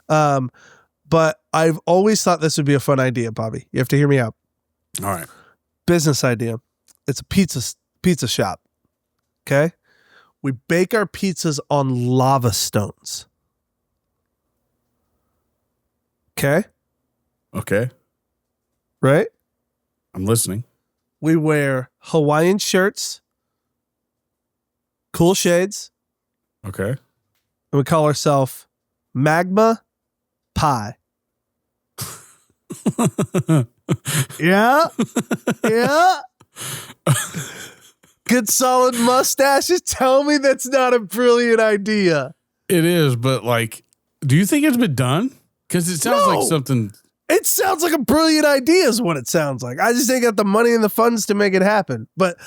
But I've always thought this would be a fun idea, Bobby. You have to hear me out. All right. Business idea. It's a pizza shop. Okay. We bake our pizzas on lava stones. Okay. Okay. Right? I'm listening. We wear Hawaiian shirts, cool shades, Okay. and we call ourselves Magma Pie. Yeah. Yeah. Good solid mustaches. Tell me that's not a brilliant idea. It is, but like, do you think it's been done? Because it sounds like something. It sounds like a brilliant idea is what it sounds like. I just ain't got the money and the funds to make it happen. But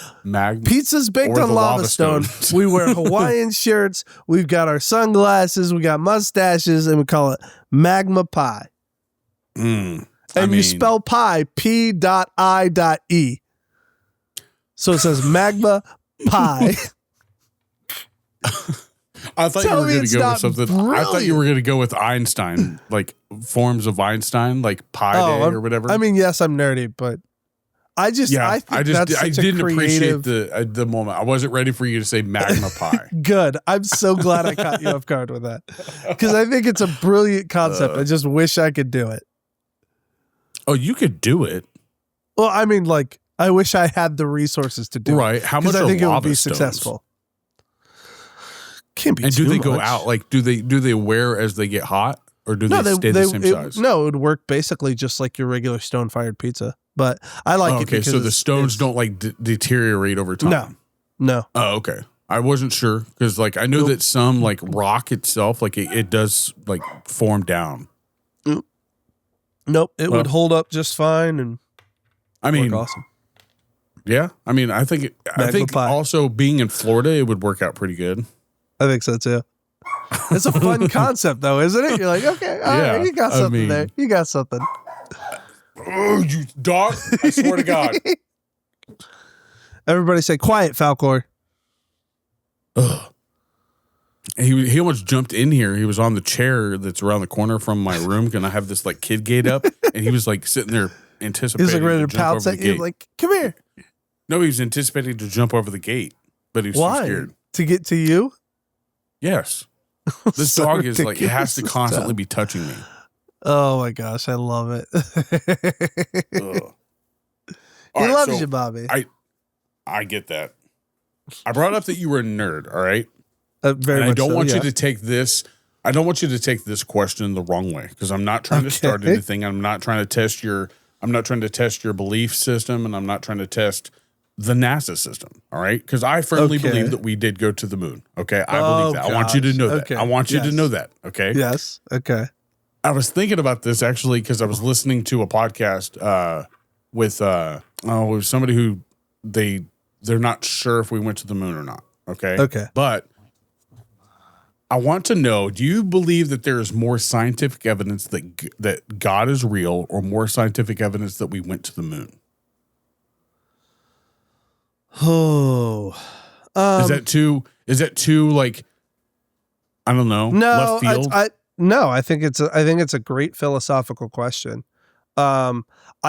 pizza's baked on lava stone. We wear Hawaiian shirts. We've got our sunglasses. We got mustaches, and we call it Magma Pie. And you spell pie P.I.E. So it says Magma Pie. I thought you were going to go with something. Brilliant. I thought you were going to go with Einstein, like forms of Einstein, like Pi Day or whatever. I mean, yes, I'm nerdy, but I didn't appreciate the moment. I wasn't ready for you to say Magma Pie. Good. I'm so glad I caught you off guard with that because I think it's a brilliant concept. I just wish I could do it. Oh, you could do it. Well, I mean, like, I wish I had the resources to do it. Right. How much I think it would be stones? Successful. Can't be and too do they much. go out? Like, do they wear as they get hot, or do they stay the same size? No, it would work basically just like your regular stone fired pizza. But I like it. Okay, so the stones don't like deteriorate over time. No. Oh, okay. I wasn't sure because like I know that some like rock itself, like it does like form down. Nope, it would hold up just fine, and work awesome. Yeah, I mean, I think also being in Florida, it would work out pretty good. I think so too. It's a fun concept, though, isn't it? You're like, okay, all right, you got something there. You got something. Oh, you dog! I swear to God. Everybody say quiet, Falcor. Ugh. He almost jumped in here. He was on the chair that's around the corner from my room, and I have this like kid gate up, and he was like sitting there anticipating. He was like ready to jump pounce at you, like, come here. No, he was anticipating to jump over the gate, but he was too scared. To get to you? Yes. This So dog is like, it has to ridiculous constantly stuff. be touching me. Oh my gosh, I love it. He loves you, Bobby. I get that. I brought up that you were a nerd, all right? Very much I don't so, want yeah. you to take this. I don't want you to take this question the wrong way because I'm not trying to start anything. I'm not trying to test your belief system, and I'm not trying to test the NASA system. All right, because I firmly believe that we did go to the moon. Okay, I believe that. I want you to know that. I want you to know that. Okay. Yes. Okay. I was thinking about this actually because I was listening to a podcast with somebody who they're not sure if we went to the moon or not. Okay. Okay. But I want to know, do you believe that there is more scientific evidence that God is real or more scientific evidence that we went to the moon? Oh. Is that too like, I don't know, No, left field? I think it's a great philosophical question. I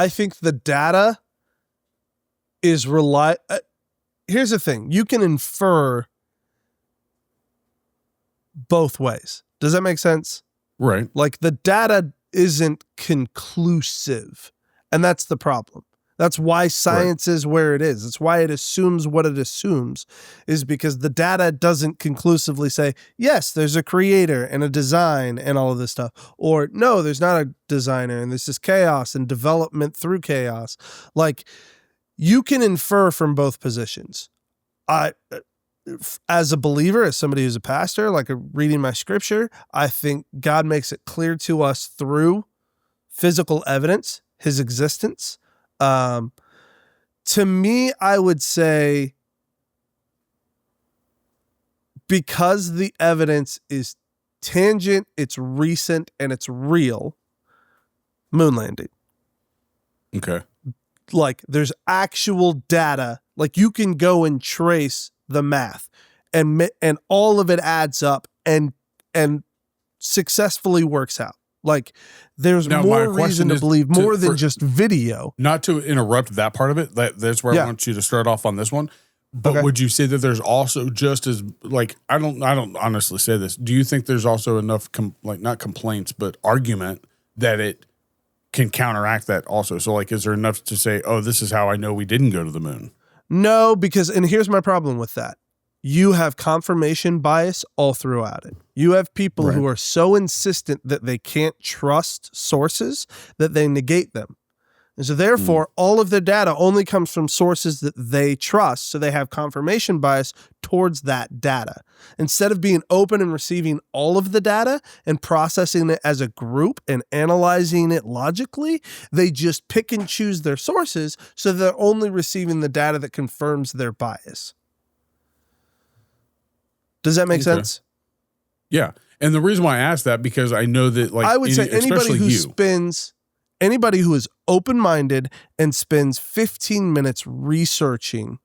think the data is here's the thing. You can infer both ways. Does that make sense? Right. Like the data isn't conclusive, and that's the problem. That's why science is where it is. It's why it assumes what it assumes, is because the data doesn't conclusively say, yes, there's a creator and a design and all of this stuff. Or no, there's not a designer and this is chaos and development through chaos. Like, you can infer from both positions. As a believer, as somebody who's a pastor, like reading my scripture, I think God makes it clear to us through physical evidence, his existence. To me, I would say, because the evidence is tangent, it's recent, and it's real, moon landing. Okay. Like, there's actual data. Like, you can go and trace the math, and all of it adds up and successfully works out. Like, there's Now, more reason to believe more than just video. Not to interrupt that part of it. That's where I want you to start off on this one. But would you say that there's also just as, like, I don't honestly say this. Do you think there's also enough not complaints, but argument that it can counteract that also? So, like, is there enough to say, oh, this is how I know we didn't go to the moon? No, because, and here's my problem with that. You have confirmation bias all throughout it. You have people who are so insistent that they can't trust sources that they negate them. And so therefore, all of their data only comes from sources that they trust. So they have confirmation bias towards that data. Instead of being open and receiving all of the data and processing it as a group and analyzing it logically, they just pick and choose their sources. So they're only receiving the data that confirms their bias. Does that make sense? Yeah. And the reason why I asked that, because I know that, like, I would say anybody who is open-minded and spends 15 minutes researching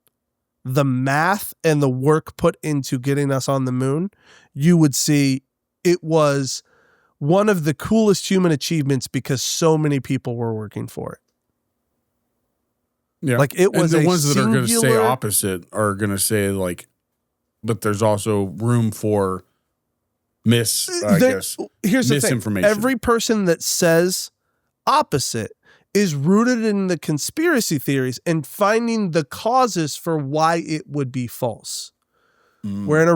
the math and the work put into getting us on the moon, you would see it was one of the coolest human achievements because so many people were working for it. Yeah. Like, it was and the ones that are going to say opposite are going to say, like, but there's also room for here's the misinformation. Thing. Every person that says opposite is rooted in the conspiracy theories and finding the causes for why it would be false. We're in a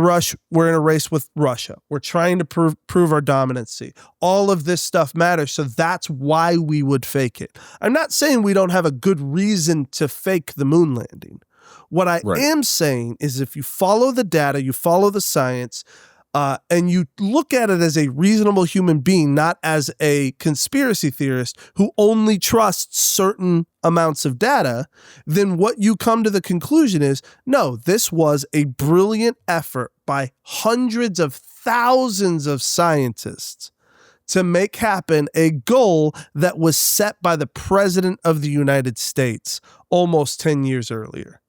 race with Russia. We're trying to prove our dominancy. All of this stuff matters. So that's why we would fake it. I'm not saying we don't have a good reason to fake the moon landing. What I am saying is, if you follow the data, you follow the science, and you look at it as a reasonable human being, not as a conspiracy theorist who only trusts certain amounts of data, then what you come to the conclusion is, no, this was a brilliant effort by hundreds of thousands of scientists to make happen a goal that was set by the President of the United States almost 10 years earlier.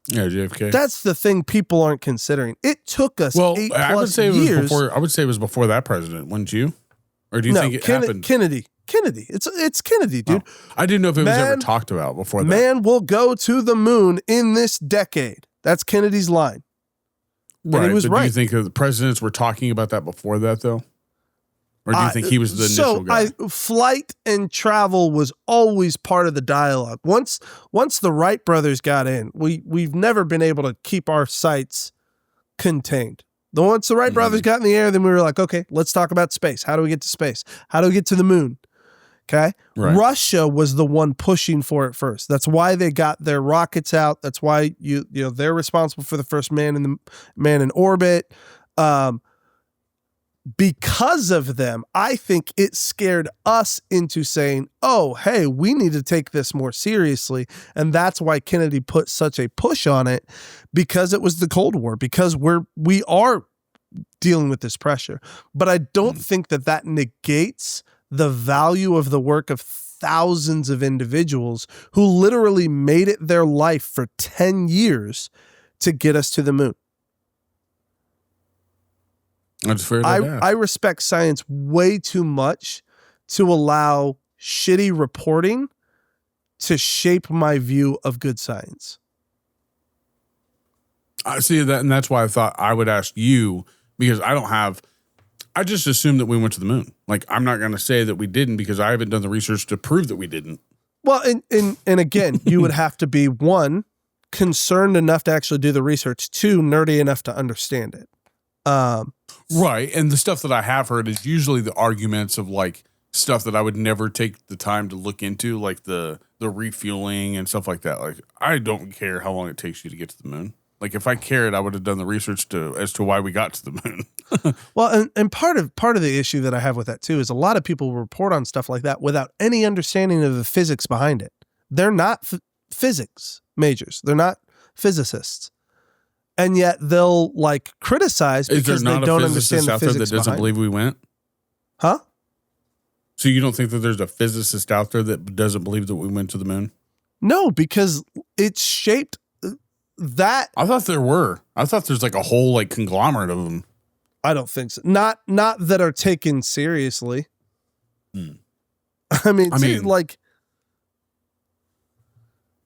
Yeah, JFK. That's the thing people aren't considering. It took us 8+ I would say years. I would say it was before that president, wouldn't you? Or do you think it happened? Kennedy. It's Kennedy, dude. Oh, I didn't know if it was ever talked about before that. Man will go to the moon in this decade. That's Kennedy's line. Right. And he was right. Do you think the presidents were talking about that before that, though? Or do you think he was the initial guy? Flight and travel was always part of the dialogue. Once the Wright brothers got in, we've never been able to keep our sights contained. Once the Wright brothers got in the air, then we were like, okay, let's talk about space. How do we get to space? How do we get to the moon? Okay. Right. Russia was the one pushing for it first. That's why they got their rockets out. That's why they're responsible for the first man in orbit. Because of them, I think it scared us into saying, oh, hey, we need to take this more seriously. And that's why Kennedy put such a push on it, because it was the Cold War, because we are dealing with this pressure. But I don't think that negates the value of the work of thousands of individuals who literally made it their life for 10 years to get us to the moon. I respect science way too much to allow shitty reporting to shape my view of good science. I see that, and that's why I thought I would ask you, because I just assumed that we went to the moon. Like, I'm not going to say that we didn't, because I haven't done the research to prove that we didn't. Well, and again, you would have to be, one, concerned enough to actually do the research, two, nerdy enough to understand it. Right. And the stuff that I have heard is usually the arguments of like stuff that I would never take the time to look into, like the refueling and stuff like that. Like, I don't care how long it takes you to get to the moon. Like, if I cared, I would have done the research as to why we got to the moon. Well, and part of the issue that I have with that too is a lot of people report on stuff like that without any understanding of the physics behind it. They're not physics majors. They're not physicists. And yet they'll like criticize because they don't understand the physics that doesn't believe we went? Huh? So you don't think that there's a physicist out there that doesn't believe that we went to the moon? No, because it's shaped that. I thought there were. I thought there's like a whole like conglomerate of them. I don't think so. Not that are taken seriously. I mean, like,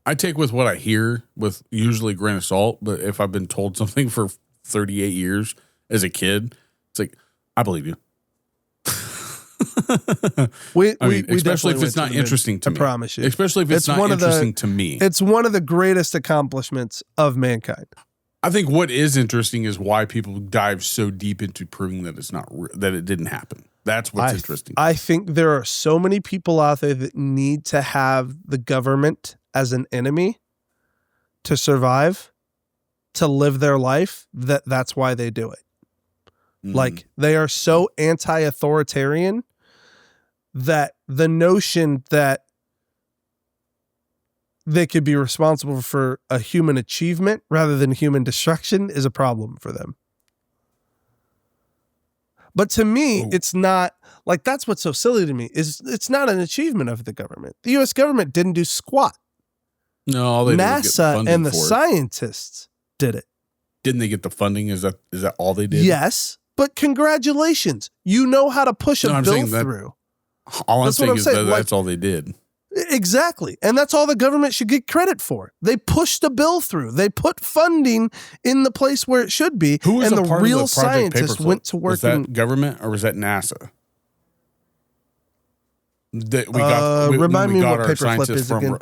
I take with what I hear with usually a grain of salt, but if I've been told something for 38 years as a kid, it's like, I believe you. Especially if it's not interesting to me. I promise you. Especially if it's not interesting to me. It's one of the greatest accomplishments of mankind. I think what is interesting is why people dive so deep into proving that it's not that it didn't happen. That's what's interesting. I think there are so many people out there that need to have the government as an enemy to survive, to live their life, that's why they do it. Like, they are so anti-authoritarian that the notion that they could be responsible for a human achievement rather than human destruction is a problem for them. But to me, it's not like, that's what's so silly to me is it's not an achievement of the government. The U.S. government didn't do squat. No, all they NASA and the scientists did it. Didn't they get the funding? Is that all they did? Yes, but congratulations. You know how to push a bill through. All I'm saying is that's all they did. Exactly. And that's all the government should get credit for. They pushed a bill through. They put funding in the place where it should be. Who was and a the part real of the Project scientists Paperclip? went to work. Was that government or was that NASA? That we got. Remind me what Paperclip is again.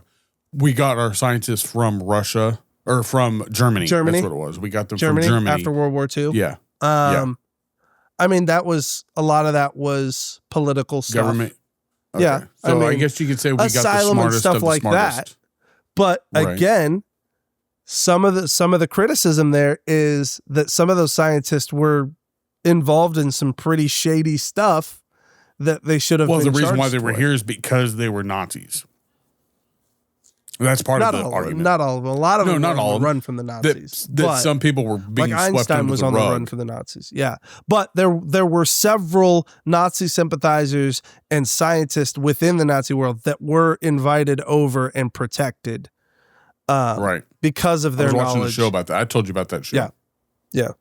We got our scientists from Russia or from Germany. Germany. That's what it was. We got them from Germany after World War II. Yeah. I mean, a lot of that was political stuff. Government. Okay. Yeah. So I guess you could say we got the smartest and stuff of the like smartest. that. But again, some of the criticism there is that some of those scientists were involved in some pretty shady stuff that they should have. Well, the reason why they were here is because they were Nazis. That's part of the argument. Not all of them. A lot of them not all on the run from the Nazis. That some people were being like swept Einstein under was the on rug. the run from the Nazis. Yeah. But there were several Nazi sympathizers and scientists within the Nazi world that were invited over and protected because of their knowledge. I was watching a show about that. I told you about that show. Yeah. Yeah.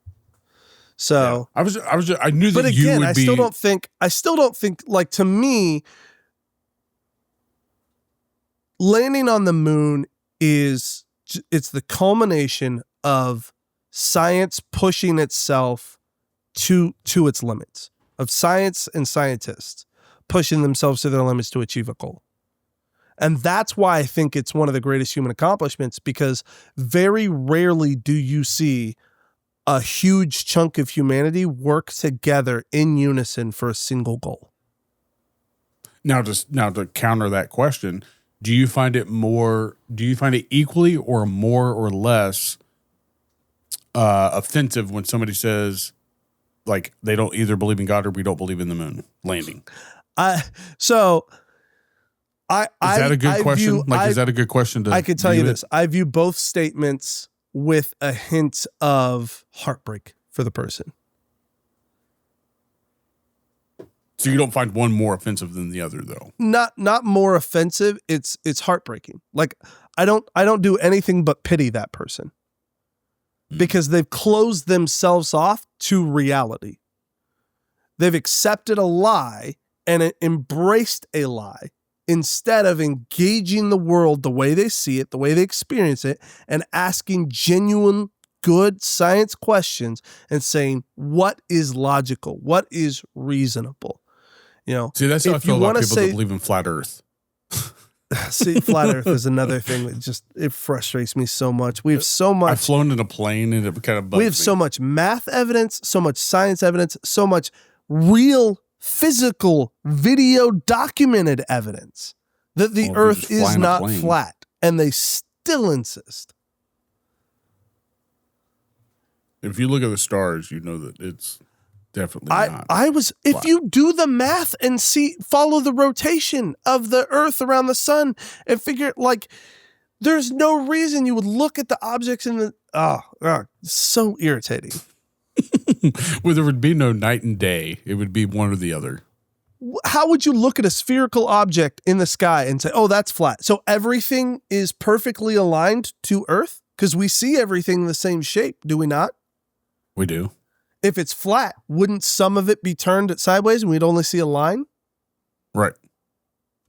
So I knew that again, you would be. I still don't think, like, to me, landing on the moon it's the culmination of science pushing itself to its limits, of science and scientists pushing themselves to their limits to achieve a goal. And that's why I think it's one of the greatest human accomplishments, because very rarely do you see a huge chunk of humanity work together in unison for a single goal. Now to counter that question, do you find it equally or more or less offensive when somebody says, like, they don't either believe in God or we don't believe in the moon landing? Is that a good question? Is that a good question to I could tell you this. I view both statements with a hint of heartbreak for the person. So you don't find one more offensive than the other, though? Not more offensive. It's heartbreaking. Like, I don't do anything but pity that person because they've closed themselves off to reality. They've accepted a lie and embraced a lie instead of engaging the world the way they see it, the way they experience it, and asking genuine, good science questions and saying, what is logical? What is reasonable? You know, see, that's how I feel about people that believe in flat Earth. See, flat Earth is another thing that it frustrates me so much. We have so much. I've flown in a plane and it kind of bugs we have me. so much math evidence, so much science evidence, so much real physical video documented evidence that the Earth is not flat, and they still insist. If you look at the stars, you know that it's definitely not. If you do the math and follow the rotation of the Earth around the sun and figure like there's no reason you would look at the objects in the so irritating. Well, there would be no night and day. It would be one or the other. How would you look at a spherical object in the sky and say, oh, that's flat? So everything is perfectly aligned to Earth? Because we see everything the same shape, do we not? We do. If it's flat, wouldn't some of it be turned sideways and we'd only see a line? Right.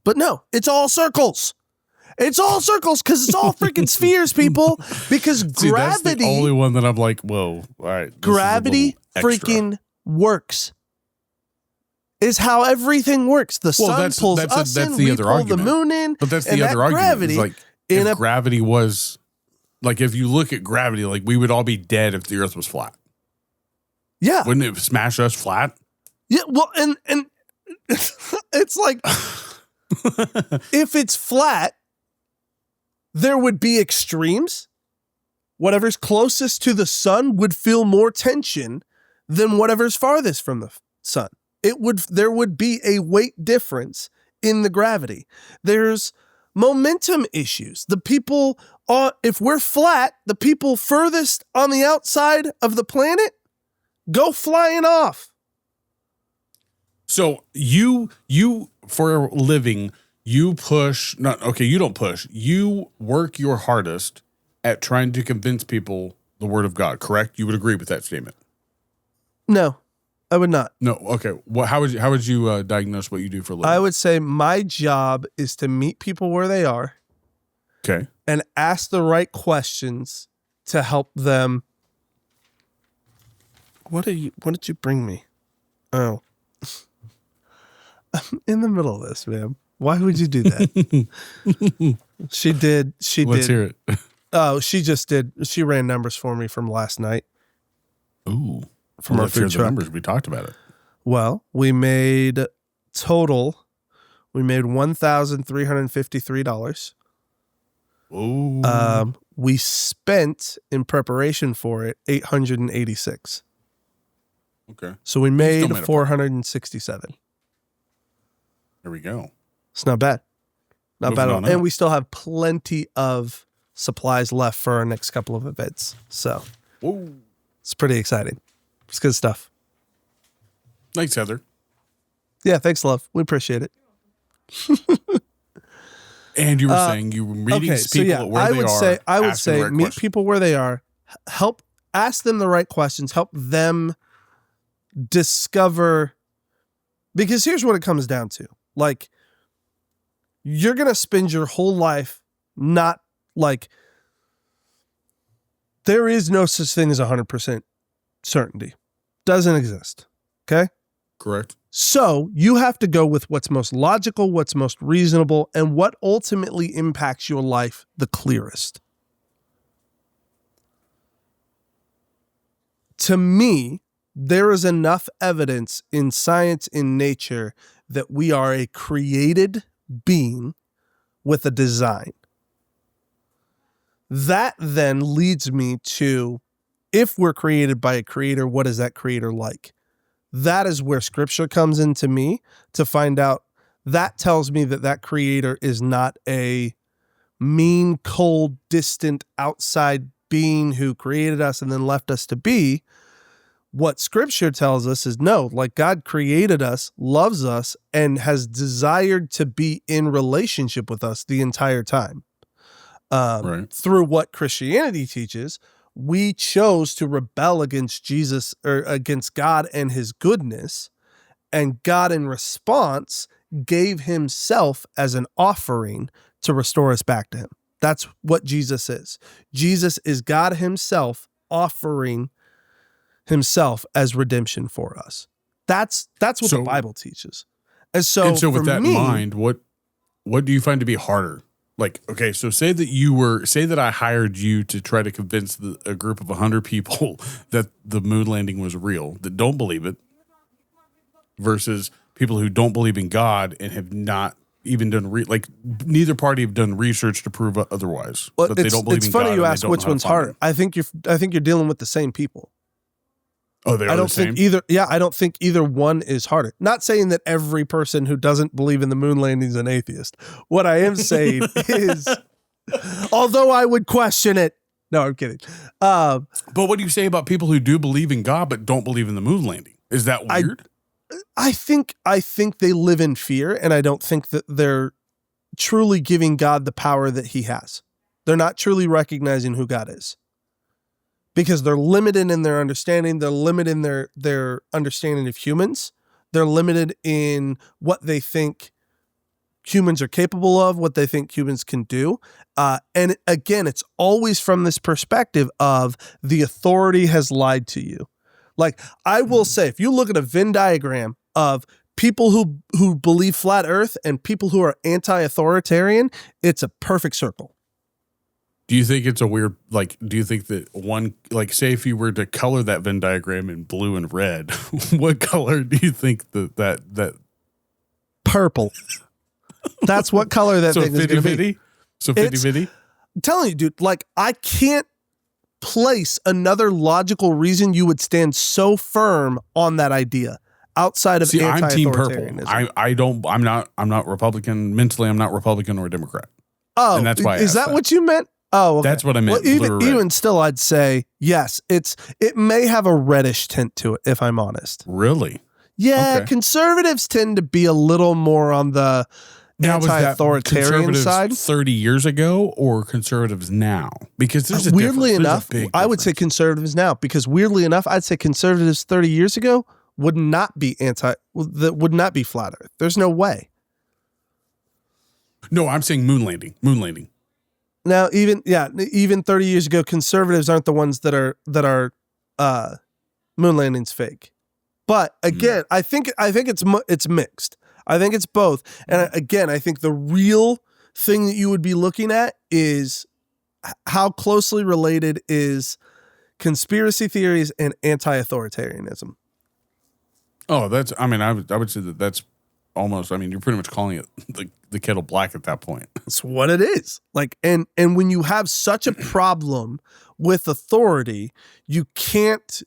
But no, it's all circles. It's all circles because it's all freaking spheres, people. Because See, gravity, that's the only one that I'm like, whoa, all right. Gravity freaking works. Is how everything works. The sun pulls us in, we pull the moon in. But that's the other argument. Gravity, like, if gravity was, like, if you look at gravity, like, we would all be dead if the Earth was flat. Yeah. Wouldn't it smash us flat? Yeah, well, and it's like, if it's flat, there would be extremes. Whatever's closest to the sun would feel more tension than whatever's farthest from the sun. There would be a weight difference in the gravity. There's momentum issues. If we're flat, the people furthest on the outside of the planet go flying off. So you for a living, you don't push. You work your hardest at trying to convince people the word of God, correct? You would agree with that statement? No, I would not. No. Okay. Well, how would you diagnose what you do for a living? I would say my job is to meet people where they are. Okay. And ask the right questions to help them. What did you bring me? Oh. I'm in the middle of this, man. Why would you do that? She did. Let's hear it. Oh, she just did. She ran numbers for me from last night. Ooh. From our food truck. Numbers. We talked about it. Well, we made $1,353. Ooh. We spent in preparation for it $886. Okay. So we made $467. There we go. It's not bad. Not Moving bad at all. on up. And we still have plenty of supplies left for our next couple of events. So Whoa. it's pretty exciting. It's good stuff. Thanks, Heather. Yeah, thanks, love. We appreciate it. And you were saying you were meeting people where they are. I would say meet people where they are. Ask them the right questions. Help them discover. Because here's what it comes down to. Like, you're going to spend your whole life not like, there is no such thing as 100% certainty. Doesn't exist. Okay? Correct. So you have to go with what's most logical, what's most reasonable, and what ultimately impacts your life the clearest. To me, there is enough evidence in science, in nature, that we are a created being with a design. That then leads me to, if we're created by a creator, what is that creator like? That is where scripture comes into me to find out. That tells me that creator is not a mean, cold, distant, outside being who created us and then left us to be. What scripture tells us is no, like God created us, loves us, and has desired to be in relationship with us the entire time. Right. Through what Christianity teaches, we chose to rebel against Jesus or against God and his goodness, and God in response gave himself as an offering to restore us back to him. That's what Jesus is. Jesus is God himself offering himself as redemption for us. That's what the Bible teaches. And so with that in mind, what what do you find to be harder? Like, okay, so say that I hired you to try to convince a group of 100 people that the moon landing was real, that don't believe it, versus people who don't believe in God and have not even done neither party have done research to prove otherwise. Well, but they don't believe in God. It's funny you and ask they don't which know how to one's find harder. him. I think you're dealing with the same people. Oh, they are I don't the same? think either. Yeah, I don't think either one is harder. Not saying that every person who doesn't believe in the moon landing is an atheist. What I am saying is, although I would question it. No, I'm kidding. But what do you say about people who do believe in God but don't believe in the moon landing? Is that weird? I think they live in fear, and I don't think that they're truly giving God the power that He has. They're not truly recognizing who God is. Because they're limited in their understanding. They're limited in their understanding of humans. They're limited in what they think humans are capable of, what they think humans can do. And again, it's always from this perspective of the authority has lied to you. Like, I will say, if you look at a Venn diagram of people who believe flat earth and people who are anti-authoritarian, it's a perfect circle. Do you think it's a weird, do you think that one, say if you were to color that Venn diagram in blue and red, what color do you think that purple? That's what color that thing is going to be. So 50-50? I'm telling you, dude, I can't place another logical reason you would stand so firm on that idea outside of I'm team purple. anti-authoritarianism. I'm not Republican. Mentally, I'm not Republican or Democrat. Oh, and that's why is that what you meant? Oh, okay. That's what I meant. Well, even still, I'd say yes. It may have a reddish tint to it, if I'm honest. Really? Yeah, okay. Conservatives tend to be a little more on the anti-authoritarian side. 30 years ago or conservatives now? Because there's weirdly enough, I would say difference. conservatives now. Because weirdly enough, I'd say conservatives 30 years ago would not be would not be flat Earth. There's no way. No, I'm saying moon landing. Moon landing. Now, even 30 years ago, conservatives aren't the ones that are moon landing's fake. But again, I think it's mixed. I think it's both. And again, I think the real thing that you would be looking at is how closely related is conspiracy theories and anti-authoritarianism. Oh, I would say that's almost, you're pretty much calling it the kettle black at that point. That's what it is. And when you have such a problem with authority, you can't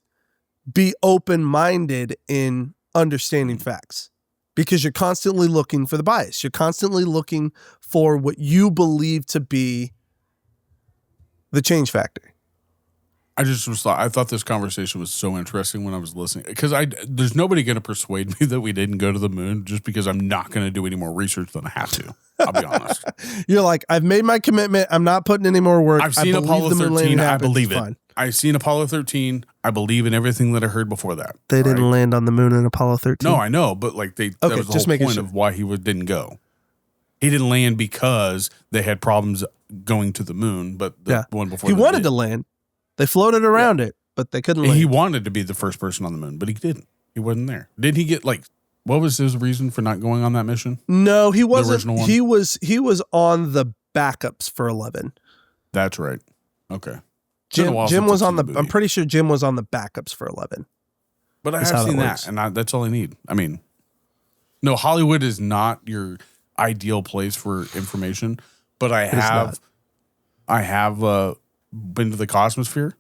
be open-minded in understanding facts because you're constantly looking for the bias. You're constantly looking for what you believe to be the change factor. I thought this conversation was so interesting when I was listening because there's nobody going to persuade me that we didn't go to the moon just because I'm not going to do any more research than I have to. I'll be honest. You're like, I've made my commitment. I'm not putting any more work. I've seen Apollo 13. I believe it. Fine. I've seen Apollo 13. I believe in everything that I heard before that. They didn't land on the moon in Apollo 13. No, I know, but that was the whole point of why he didn't go. He didn't land because they had problems going to the moon, but the one before he wanted to land. They floated around it, but they couldn't land. He wanted to be the first person on the moon, but he didn't. He wasn't there. Did he get what was his reason for not going on that mission? No, he wasn't. The original one? He was on the backups for 11. That's right. Okay. Jim was on the. I'm pretty sure Jim was on the backups for 11. But I have seen that, and that's all I need. No, Hollywood is not your ideal place for information, but I have been to the Cosmosphere,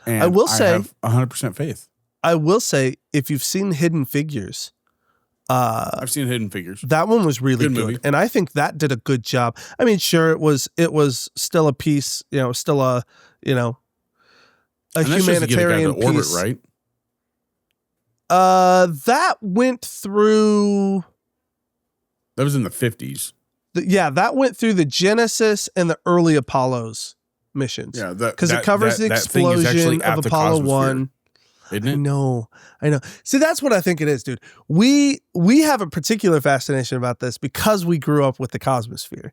and I will say, I have 100% faith. I will say, if you've seen Hidden Figures, I've seen Hidden Figures. That one was really good, and I think that did a good job. Sure, it was still a piece, still a humanitarian piece, orbit, right? That went through. That was in the 50s. That went through the Genesis and the early Apollos missions. Yeah, because it covers the explosion of Apollo 1. Isn't it? I know. See, that's what I think it is, dude. We have a particular fascination about this because we grew up with the Cosmosphere.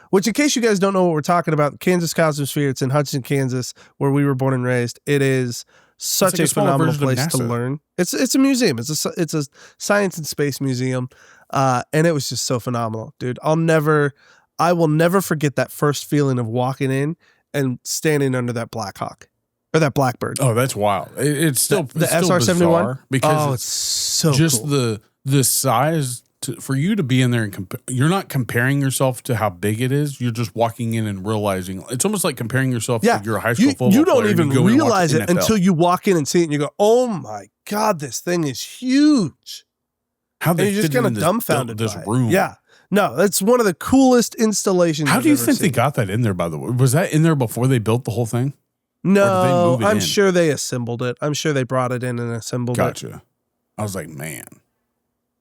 Which, in case you guys don't know what we're talking about, Kansas Cosmosphere, it's in Hudson, Kansas, where we were born and raised. It is Such like a a smaller phenomenal version of place to NASA. learn. It's a museum. It's a science and space museum, and it was just so phenomenal, dude. I will never forget that first feeling of walking in and standing under that Black Hawk or that Blackbird. Oh, that's wild. It's still The it's still SR-71? bizarre because It's so just cool. the size for you to be in there and you're not comparing yourself to how big it is. You're just walking in and realizing it's almost like comparing yourself to you're a high school football You don't player even and you go and watch realize it NFL. until you walk in and see it and you go, oh my God, this thing is huge. How And they you're just fit it kind in of this dumbfounded this by it. room. Yeah. No, that's one of the coolest installations. How I've do you ever think they seen. got that in there, by the way? Was that in there before they built the whole thing? No, move it I'm in? sure they assembled it. I'm sure they brought it in and assembled it. Gotcha. I was like, man.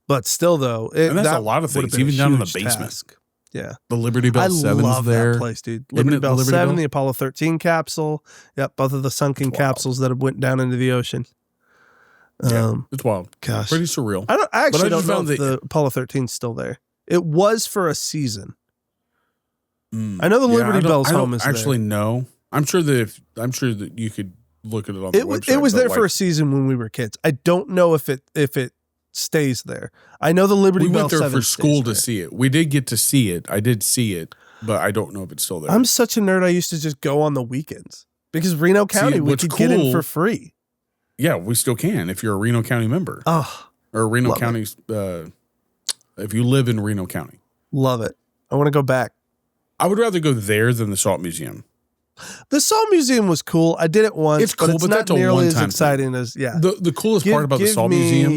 But still, though, And that's a lot of would've things, been a even down in the huge basement. task. Yeah. The Liberty Bell I 7's love there. that place, dude. Isn't Liberty it Bell Liberty 7, Bell? the Apollo 13 capsule. Yep, both of the sunken It's wild. capsules that went down into the ocean. Yeah, it's wild. Gosh. Pretty surreal. I actually just don't know found if that- the Apollo 13's still there. It was for a season. Mm. I know the Yeah, Liberty I don't- Bell's I don't home is actually know. I'm sure that you could look at it on the there. website. It was but, there for a like, season when we were kids. I don't know if it stays there. I know the Liberty we Bell went there 7 for stays school to there. see it. We did get to see it. I did see it, but I don't know if it's still there. I'm such a nerd. I used to just go on the weekends because Reno County we what's could get in cool- for free. Yeah, we still can if you're a Reno County member Oh, or Reno love it. County's. If you live in Reno County, love it. I want to go back. I would rather go there than the Salt Museum. The Salt Museum was cool. I did it once. It's cool, but it's but not that's a nearly as one-time exciting as The coolest part about the give Salt me Museum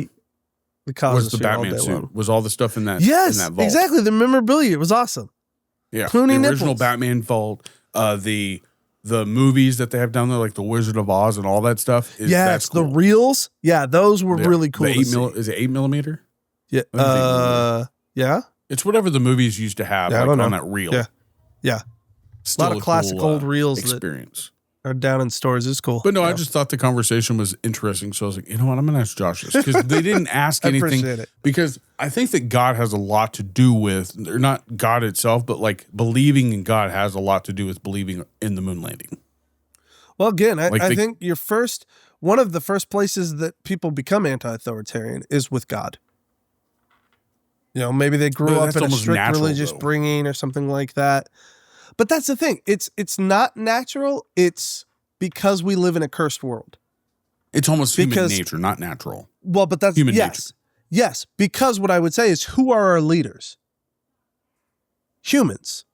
the was the Cosmosphere all Batman day suit. long. Was all the stuff in that? Yes, in that vault. exactly. The memorabilia. It was awesome. Yeah, Clooney the original nipples. Batman vault. The movies that they have down there, like the Wizard of Oz and all that stuff. That's Yes, cool. the reels. Yeah, those were really cool. The to 8 see. is it 8mm? Yeah. I think it's 8mm. Yeah. It's whatever the movies used to have, Yeah, I like don't on know. that reel. Yeah. Yeah. Still A lot of classic cool, old reels that experience. are down in stores. It's cool. But no, I Yeah. just thought the conversation was interesting. So I was like, you know what? I'm going to ask Josh this because they didn't ask I anything. appreciate it. Because I think that God has a lot to do with, or not God itself, but like believing in God has a lot to do with believing in the moon landing. Well, again, I Like think one of the first places that people become anti-authoritarian is with God. You know, maybe they grew But up that's in a almost strict natural, religious though. bringing or something like that. But that's the thing. It's not natural. It's because we live in a cursed world. It's almost human Because- nature, not natural. Well, but that's Human yes. Yes, because what I would say is who are our leaders? Humans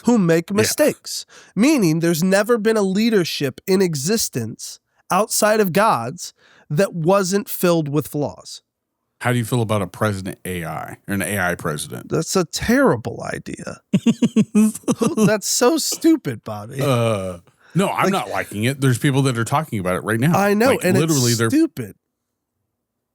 who make mistakes. Meaning there's never been a leadership in existence outside of God's that wasn't filled with flaws. How do you feel about a president AI or an AI president? That's a terrible idea. That's so stupid, Bobby. No, I'm not liking it. There's people that are talking about it right now. I know, Like, and literally, it's they're stupid.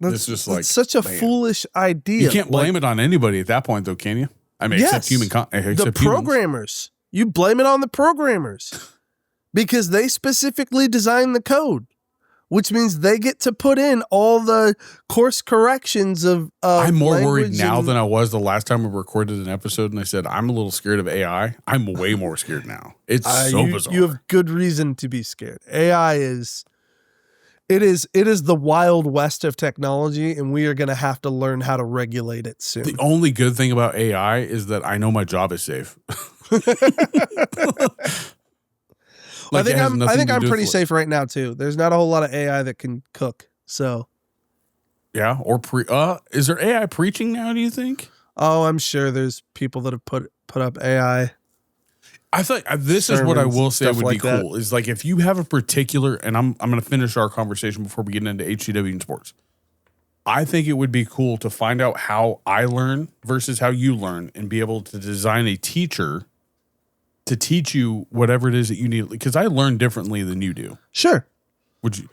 That's It's just that's like, such a man. foolish idea. You can't blame it on anybody at that point, though, can you? I mean, except Yes. except the humans. programmers. You blame it on the programmers because they specifically designed the code, which means they get to put in all the course corrections of I'm more worried language now and- than I was the last time we recorded an episode, and I said I'm a little scared of AI. I'm way more scared now. It's so bizarre. You have good reason to be scared. AI is the wild west of technology, and we are going to have to learn how to regulate it soon. The only good thing about AI is that I know my job is safe. I think I'm pretty safe. safe right now too. There's not a whole lot of AI that can cook. So, Yeah, or is there AI preaching now? Do you think? oh, I'm sure there's people that have put up AI. I thought this is what I Sermons will and say stuff would like be that. cool is like if you have a particular, and I'm going to finish our conversation before we get into HCW and sports. I think it would be cool to find out how I learn versus how you learn and be able to design a teacher to teach you whatever it is that you need. Because I learn differently than you do. Sure. Would you?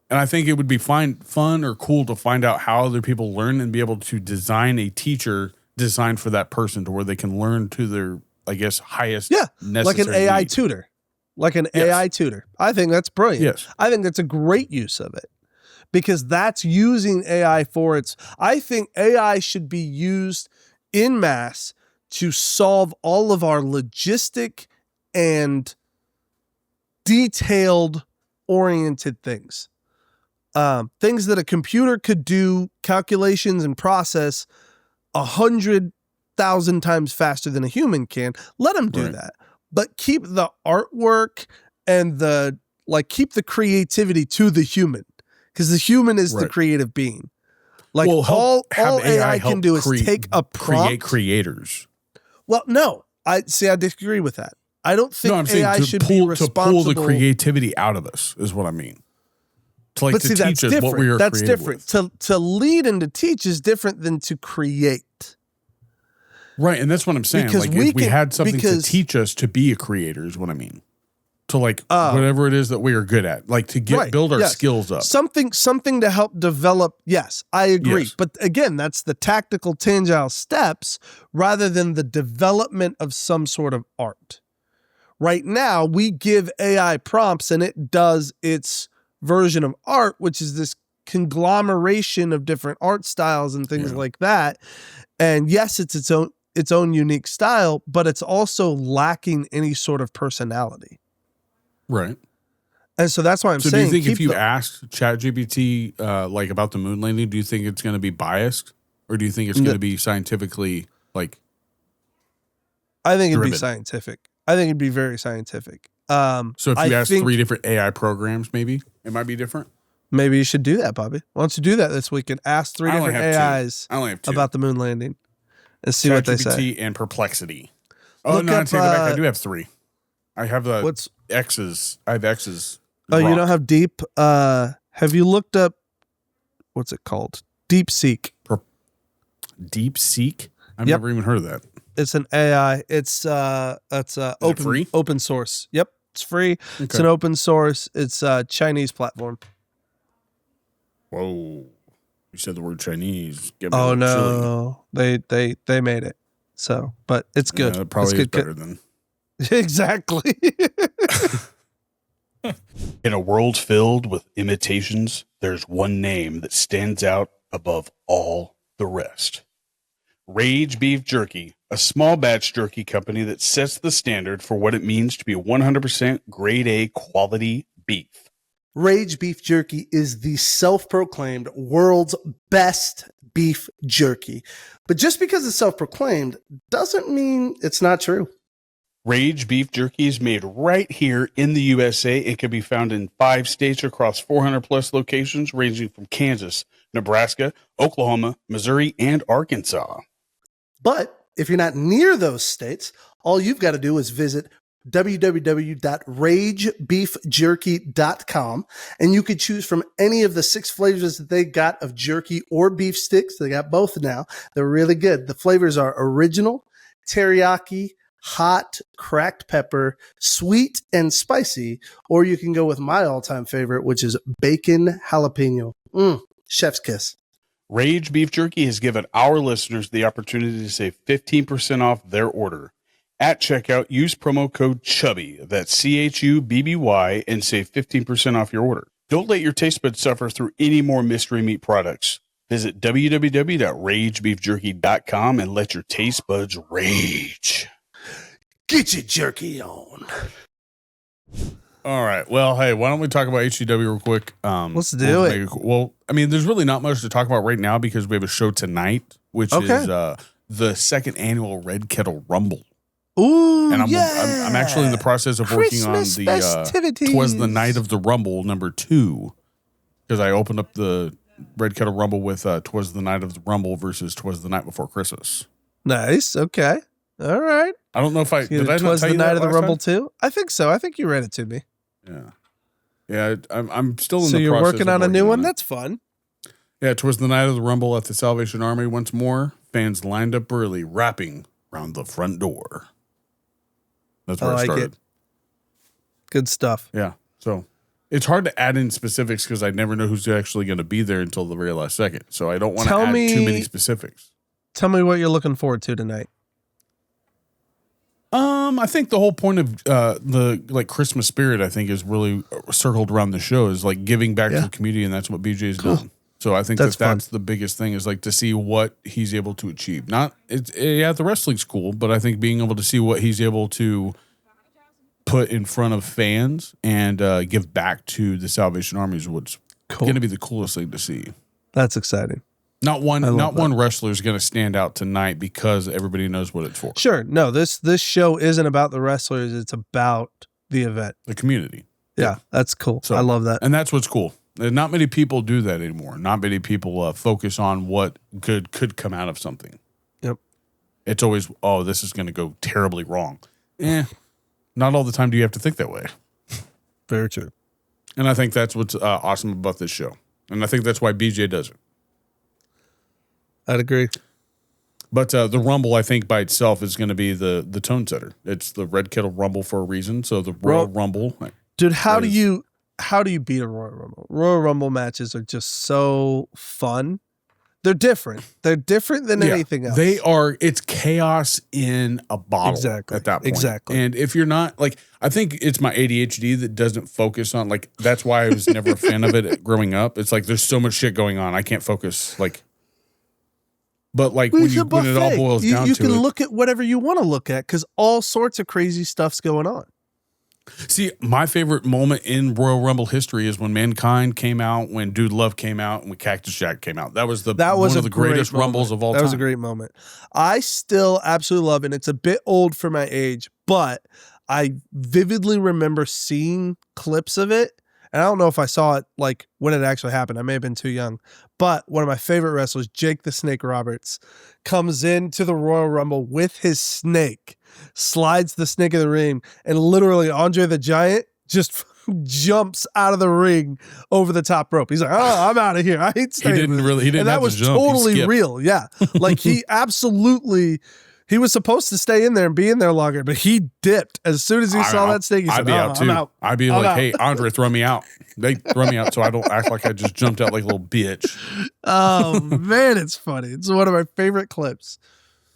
And I think it would be fun or cool to find out how other people learn and be able to design a teacher designed for that person to where they can learn to their, I guess, highest Yeah. Like an necessary AI need. tutor. Like an Yes. AI tutor. I think that's brilliant. Yes. I think that's a great use of it because that's using AI for its. I think AI should be used in mass to solve all of our logistic and detailed oriented things. things that a computer could do calculations and process 100,000 times faster than a human can. Let them do that, but keep the artwork and keep the creativity to the human, because the human is the creative being. Like, all AI can do is take a prompt. Create creators. Well, no, I disagree with that. I don't think AI should be responsible. To pull the creativity out of us is what I mean. To teach us what we are. That's different. To lead and to teach is different than to create. Right, and that's what I'm saying. Because if we had something to teach us to be a creator is what I mean. To whatever it is that we are good at, build our skills up. Something to help develop. Yes, I agree. Yes. But again, that's the tactical, tangible steps rather than the development of some sort of art. Right now, we give AI prompts and it does its version of art, which is this conglomeration of different art styles and things like that. And yes, it's its own unique style, but it's also lacking any sort of personality. Right. And so that's why I'm saying. So do you think if you asked ChatGPT about the moon landing, do you think it's going to be biased, or do you think it's going to be scientifically I think it'd be scientific. I think it'd be very scientific. So if you ask 3 different AI programs, maybe it might be different. Maybe you should do that, Bobby. Why don't you do that this week and ask 3 different AIs about the moon landing and see what they say. ChatGPT and Perplexity. Oh, no, I take it back. I do have 3. I have X's. I have X's. Oh, you don't have Deep? Have you looked up, what's it called? DeepSeek. DeepSeek? I've never even heard of that. It's an AI. It's open source. Yep, it's free. Okay. It's an open source. It's a Chinese platform. Whoa! You said the word Chinese. Oh no, they made it. So, but it's good. It probably is better than exactly. In a world filled with imitations, there's one name that stands out above all the rest. Rage Beef Jerky, a small batch jerky company that sets the standard for what it means to be 100% grade A quality beef. Rage Beef Jerky is the self-proclaimed world's best beef jerky. But just because it's self-proclaimed doesn't mean it's not true. Rage Beef Jerky is made right here in the USA and can be found in 5 states across 400 plus locations ranging from Kansas, Nebraska, Oklahoma, Missouri, and Arkansas. But if you're not near those states, all you've got to do is visit www.ragebeefjerky.com, and you could choose from any of the 6 flavors that they got of jerky or beef sticks. They got both now. They're really good. The flavors are original, teriyaki, hot, cracked pepper, sweet, and spicy, or you can go with my all-time favorite, which is bacon jalapeno. Chef's kiss. Rage Beef Jerky has given our listeners the opportunity to save 15% off their order. At checkout, use promo code CHUBBY, that's CHUBBY, and save 15% off your order. Don't let your taste buds suffer through any more mystery meat products. Visit www.ragebeefjerky.com and let your taste buds rage. Get your jerky on. All right. Well, hey, why don't we talk about HCW real quick? Let's do it. Well, I mean, there's really not much to talk about right now because we have a show tonight, which is the 2nd annual Red Kettle Rumble. Ooh, and I'm actually in the process of working on the 'Twas the Night of the Rumble #2 because I opened up the Red Kettle Rumble with 'Twas the Night of the Rumble versus 'Twas the Night Before Christmas. Nice. Okay. All right. I don't know if did I not tell the you Night of the Rumble time? too? I think so. I think you read it to me. Yeah. I'm still in the process. So you're working on a new one? That's fun. Yeah, 'Twas the Night of the Rumble at the Salvation Army once more. Fans lined up early, rapping around the front door. That's where it started. Good stuff. Yeah. So it's hard to add in specifics because I never know who's actually going to be there until the very last second. So I don't want to add too many specifics. Tell me what you're looking forward to tonight. I think the whole point of the Christmas spirit, I think, is really circled around the show is like giving back to the community, and that's what BJ's done. So I think that's the biggest thing is like to see what he's able to achieve. The wrestling's cool, but I think being able to see what he's able to put in front of fans and give back to the Salvation Army is what's Cool. going to be the coolest thing to see. That's exciting. Not one wrestler is going to stand out tonight because everybody knows what it's for. Sure. No, this show isn't about the wrestlers. It's about the event. The community. Yeah, that's cool. So, I love that. And that's what's cool. Not many people do that anymore. Not many people focus on what could come out of something. Yep. It's always, this is going to go terribly wrong. Not all the time do you have to think that way. Very true. And I think that's what's awesome about this show. And I think that's why BJ does it. I'd agree. But the Rumble, I think, by itself is going to be the tone setter. It's the Red Kettle Rumble for a reason. So the Royal Rumble. Dude, how do you beat a Royal Rumble? Royal Rumble matches are just so fun. They're different. They're different than anything else. They are. It's chaos in a bottle. Exactly. At that point. Exactly. And if you're not I think it's my ADHD that doesn't focus on that's why I was never a fan of it growing up. It's there's so much shit going on. I can't focus But when it all boils down to it, you can look at whatever you want to look at because all sorts of crazy stuff's going on. See, my favorite moment in Royal Rumble history is when Mankind came out, when Dude Love came out, and when Cactus Jack came out. That was one of the greatest Rumbles of all time. That was a great moment. I still absolutely love it. And it's a bit old for my age, but I vividly remember seeing clips of it. And I don't know if I saw it when it actually happened. I may have been too young. But one of my favorite wrestlers, Jake the Snake Roberts, comes into the Royal Rumble with his snake, slides the snake in the ring, and literally Andre the Giant just jumps out of the ring over the top rope. He's like, I'm out of here. I hate staying. He didn't and that was jump. Totally real. Yeah. He was supposed to stay in there and be in there longer, but he dipped as soon as he saw that snake. He said, I'm out. I'd be hey, Andre, throw me out. They throw me out so I don't act like I just jumped out like a little bitch. Oh, man, it's funny. It's one of my favorite clips.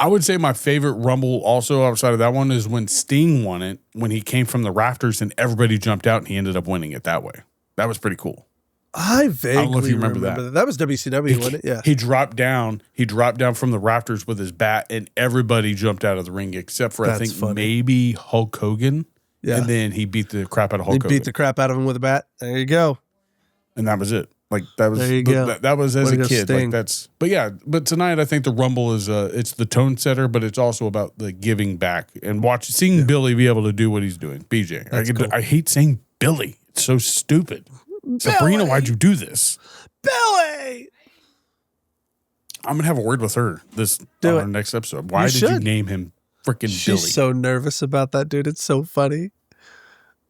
I would say my favorite Rumble also outside of that one is when Sting won it, when he came from the rafters and everybody jumped out and he ended up winning it that way. That was pretty cool. I vaguely don't know if you remember that. That was WCW, wasn't it? Yeah. He dropped down from the rafters with his bat and everybody jumped out of the ring except for I think maybe Hulk Hogan. Yeah. And then he beat the crap out of Hulk Hogan. He beat the crap out of him with a bat. There you go. And that was it. There you go. That was as a kid. But tonight I think the Rumble is it's the tone setter, but it's also about the giving back and seeing Billy be able to do what he's doing. BJ. I hate saying Billy. It's so stupid. Sabrina, why'd you do this? Billy! I'm going to have a word with her our next episode. Why did you name him freaking Billy? She's so nervous about that, dude. It's so funny.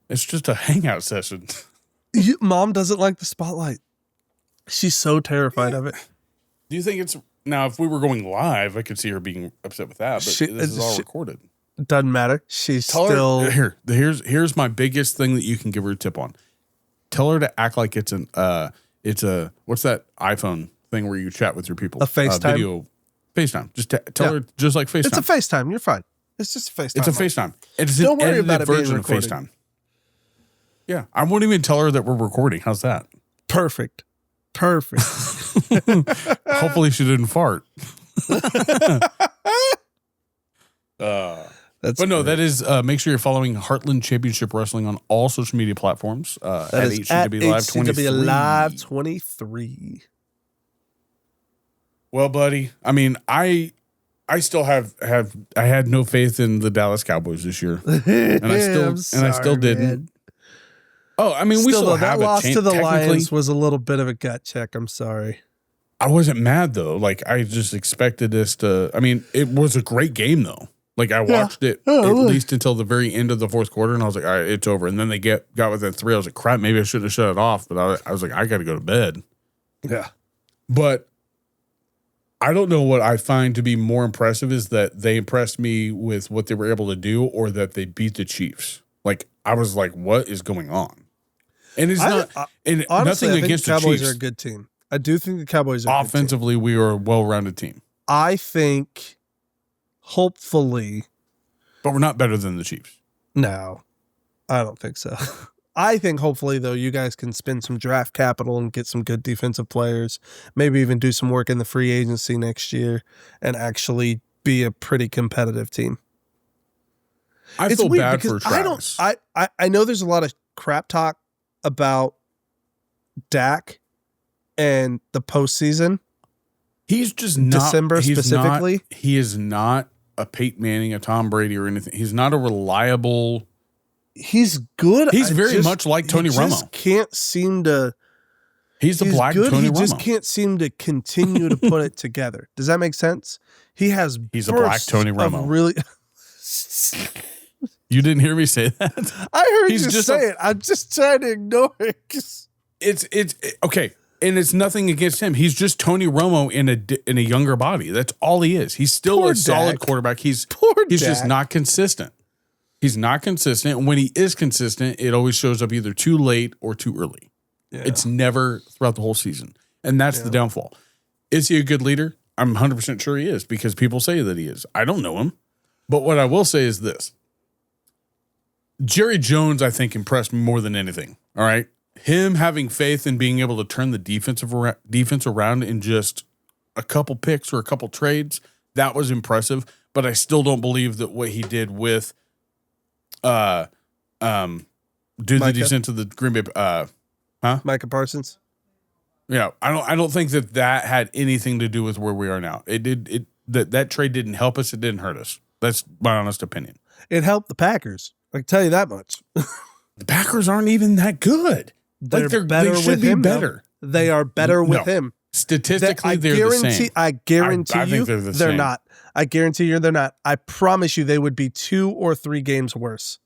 It's just a hangout session. Mom doesn't like the spotlight. She's so terrified of it. Do you think it's... Now, if we were going live, I could see her being upset with that, but this is all recorded. Doesn't matter. She's still... Here's my biggest thing that you can give her a tip on. Tell her to act like it's a what's that iPhone thing where you chat with your people? A FaceTime? Video FaceTime. Just tell her just like FaceTime. It's a FaceTime. You're fine. It's just a FaceTime. It's a FaceTime. It's Don't an worry about edited it being version of recorded. FaceTime. Yeah. I won't even tell her that we're recording. How's that? Perfect. Hopefully she didn't fart. That is, make sure you're following Heartland Championship Wrestling on all social media platforms. At HCW Live 23. Well, buddy, I mean, I still I had no faith in the Dallas Cowboys this year. And I still didn't. Man. Oh, I mean, we still have that a loss chance. To the Lions was a little bit of a gut check. I'm sorry. I wasn't mad though. I just expected this to. I mean, it was a great game though. I watched it at least until the very end of the fourth quarter, and I was like, all right, it's over. And then they got within 3. I was like, crap, maybe I shouldn't have shut it off. But I was like, I got to go to bed. Yeah. But I don't know what I find to be more impressive is that they impressed me with what they were able to do, or that they beat the Chiefs. I was like, what is going on? And it's honestly, nothing against the Cowboys Chiefs. are a good team. I do think the Cowboys are offensively. We are a well-rounded team. I think, hopefully, but we're not better than the Chiefs. No, I don't think so. I think hopefully though you guys can spend some draft capital and get some good defensive players. Maybe even do some work in the free agency next year and actually be a pretty competitive team. I feel bad for Travis. I know there's a lot of crap talk about Dak and the postseason. He's just not December specifically. He is not a Peyton Manning, a Tom Brady, or anything. He's not a reliable. He's good. He's very much like Tony Romo. Just can't seem to. He's the black good. Tony He Romo. just can't seem to continue to put it together. Does that make sense? He's a black Tony Romo. Really. You didn't hear me say that? I heard you say it. I'm just trying to ignore it. It's okay, and it's nothing against him. He's just Tony Romo in a younger body. That's all he is. He's still Poor a solid Dak. quarterback. He's Dak. just not consistent. He's not consistent. And when he is consistent, it always shows up either too late or too early. Yeah. It's never throughout the whole season, and that's the downfall. Is he a good leader? I'm 100% sure he is because people say that he is. I don't know him, but what I will say is this. Jerry Jones, I think, impressed me more than anything. All right. Him having faith in being able to turn the defense around in just a couple picks or a couple trades, that was impressive. But I still don't believe that what he did with the descent of the Green Bay Micah Parsons. Yeah, I don't think that had anything to do with where we are now. That trade didn't help us, it didn't hurt us. That's my honest opinion. It helped the Packers. I can tell you that much. The Packers aren't even that good. They're They better should with be him. better. Though. They are better with No. him. Statistically, they're the same. I guarantee I you think they're the same. not. I guarantee you they're not. I promise you they would be 2 or 3 games worse.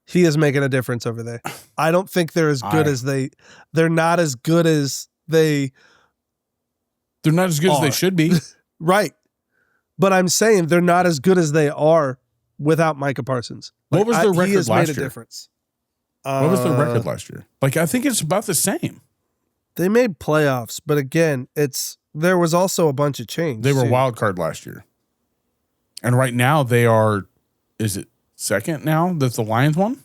He is making a difference over there. I don't think they're as good as they. They're not as good as they. They're not as good as they should be. Right. But I'm saying they're not as good as they are without Micah Parsons. What was their record he has last made a year? difference. What was their record last year? Like, I think it's about the same. They made playoffs, but again, there was also a bunch of change. They were too. wild card last year. And right now they are, is it second now that the Lions won?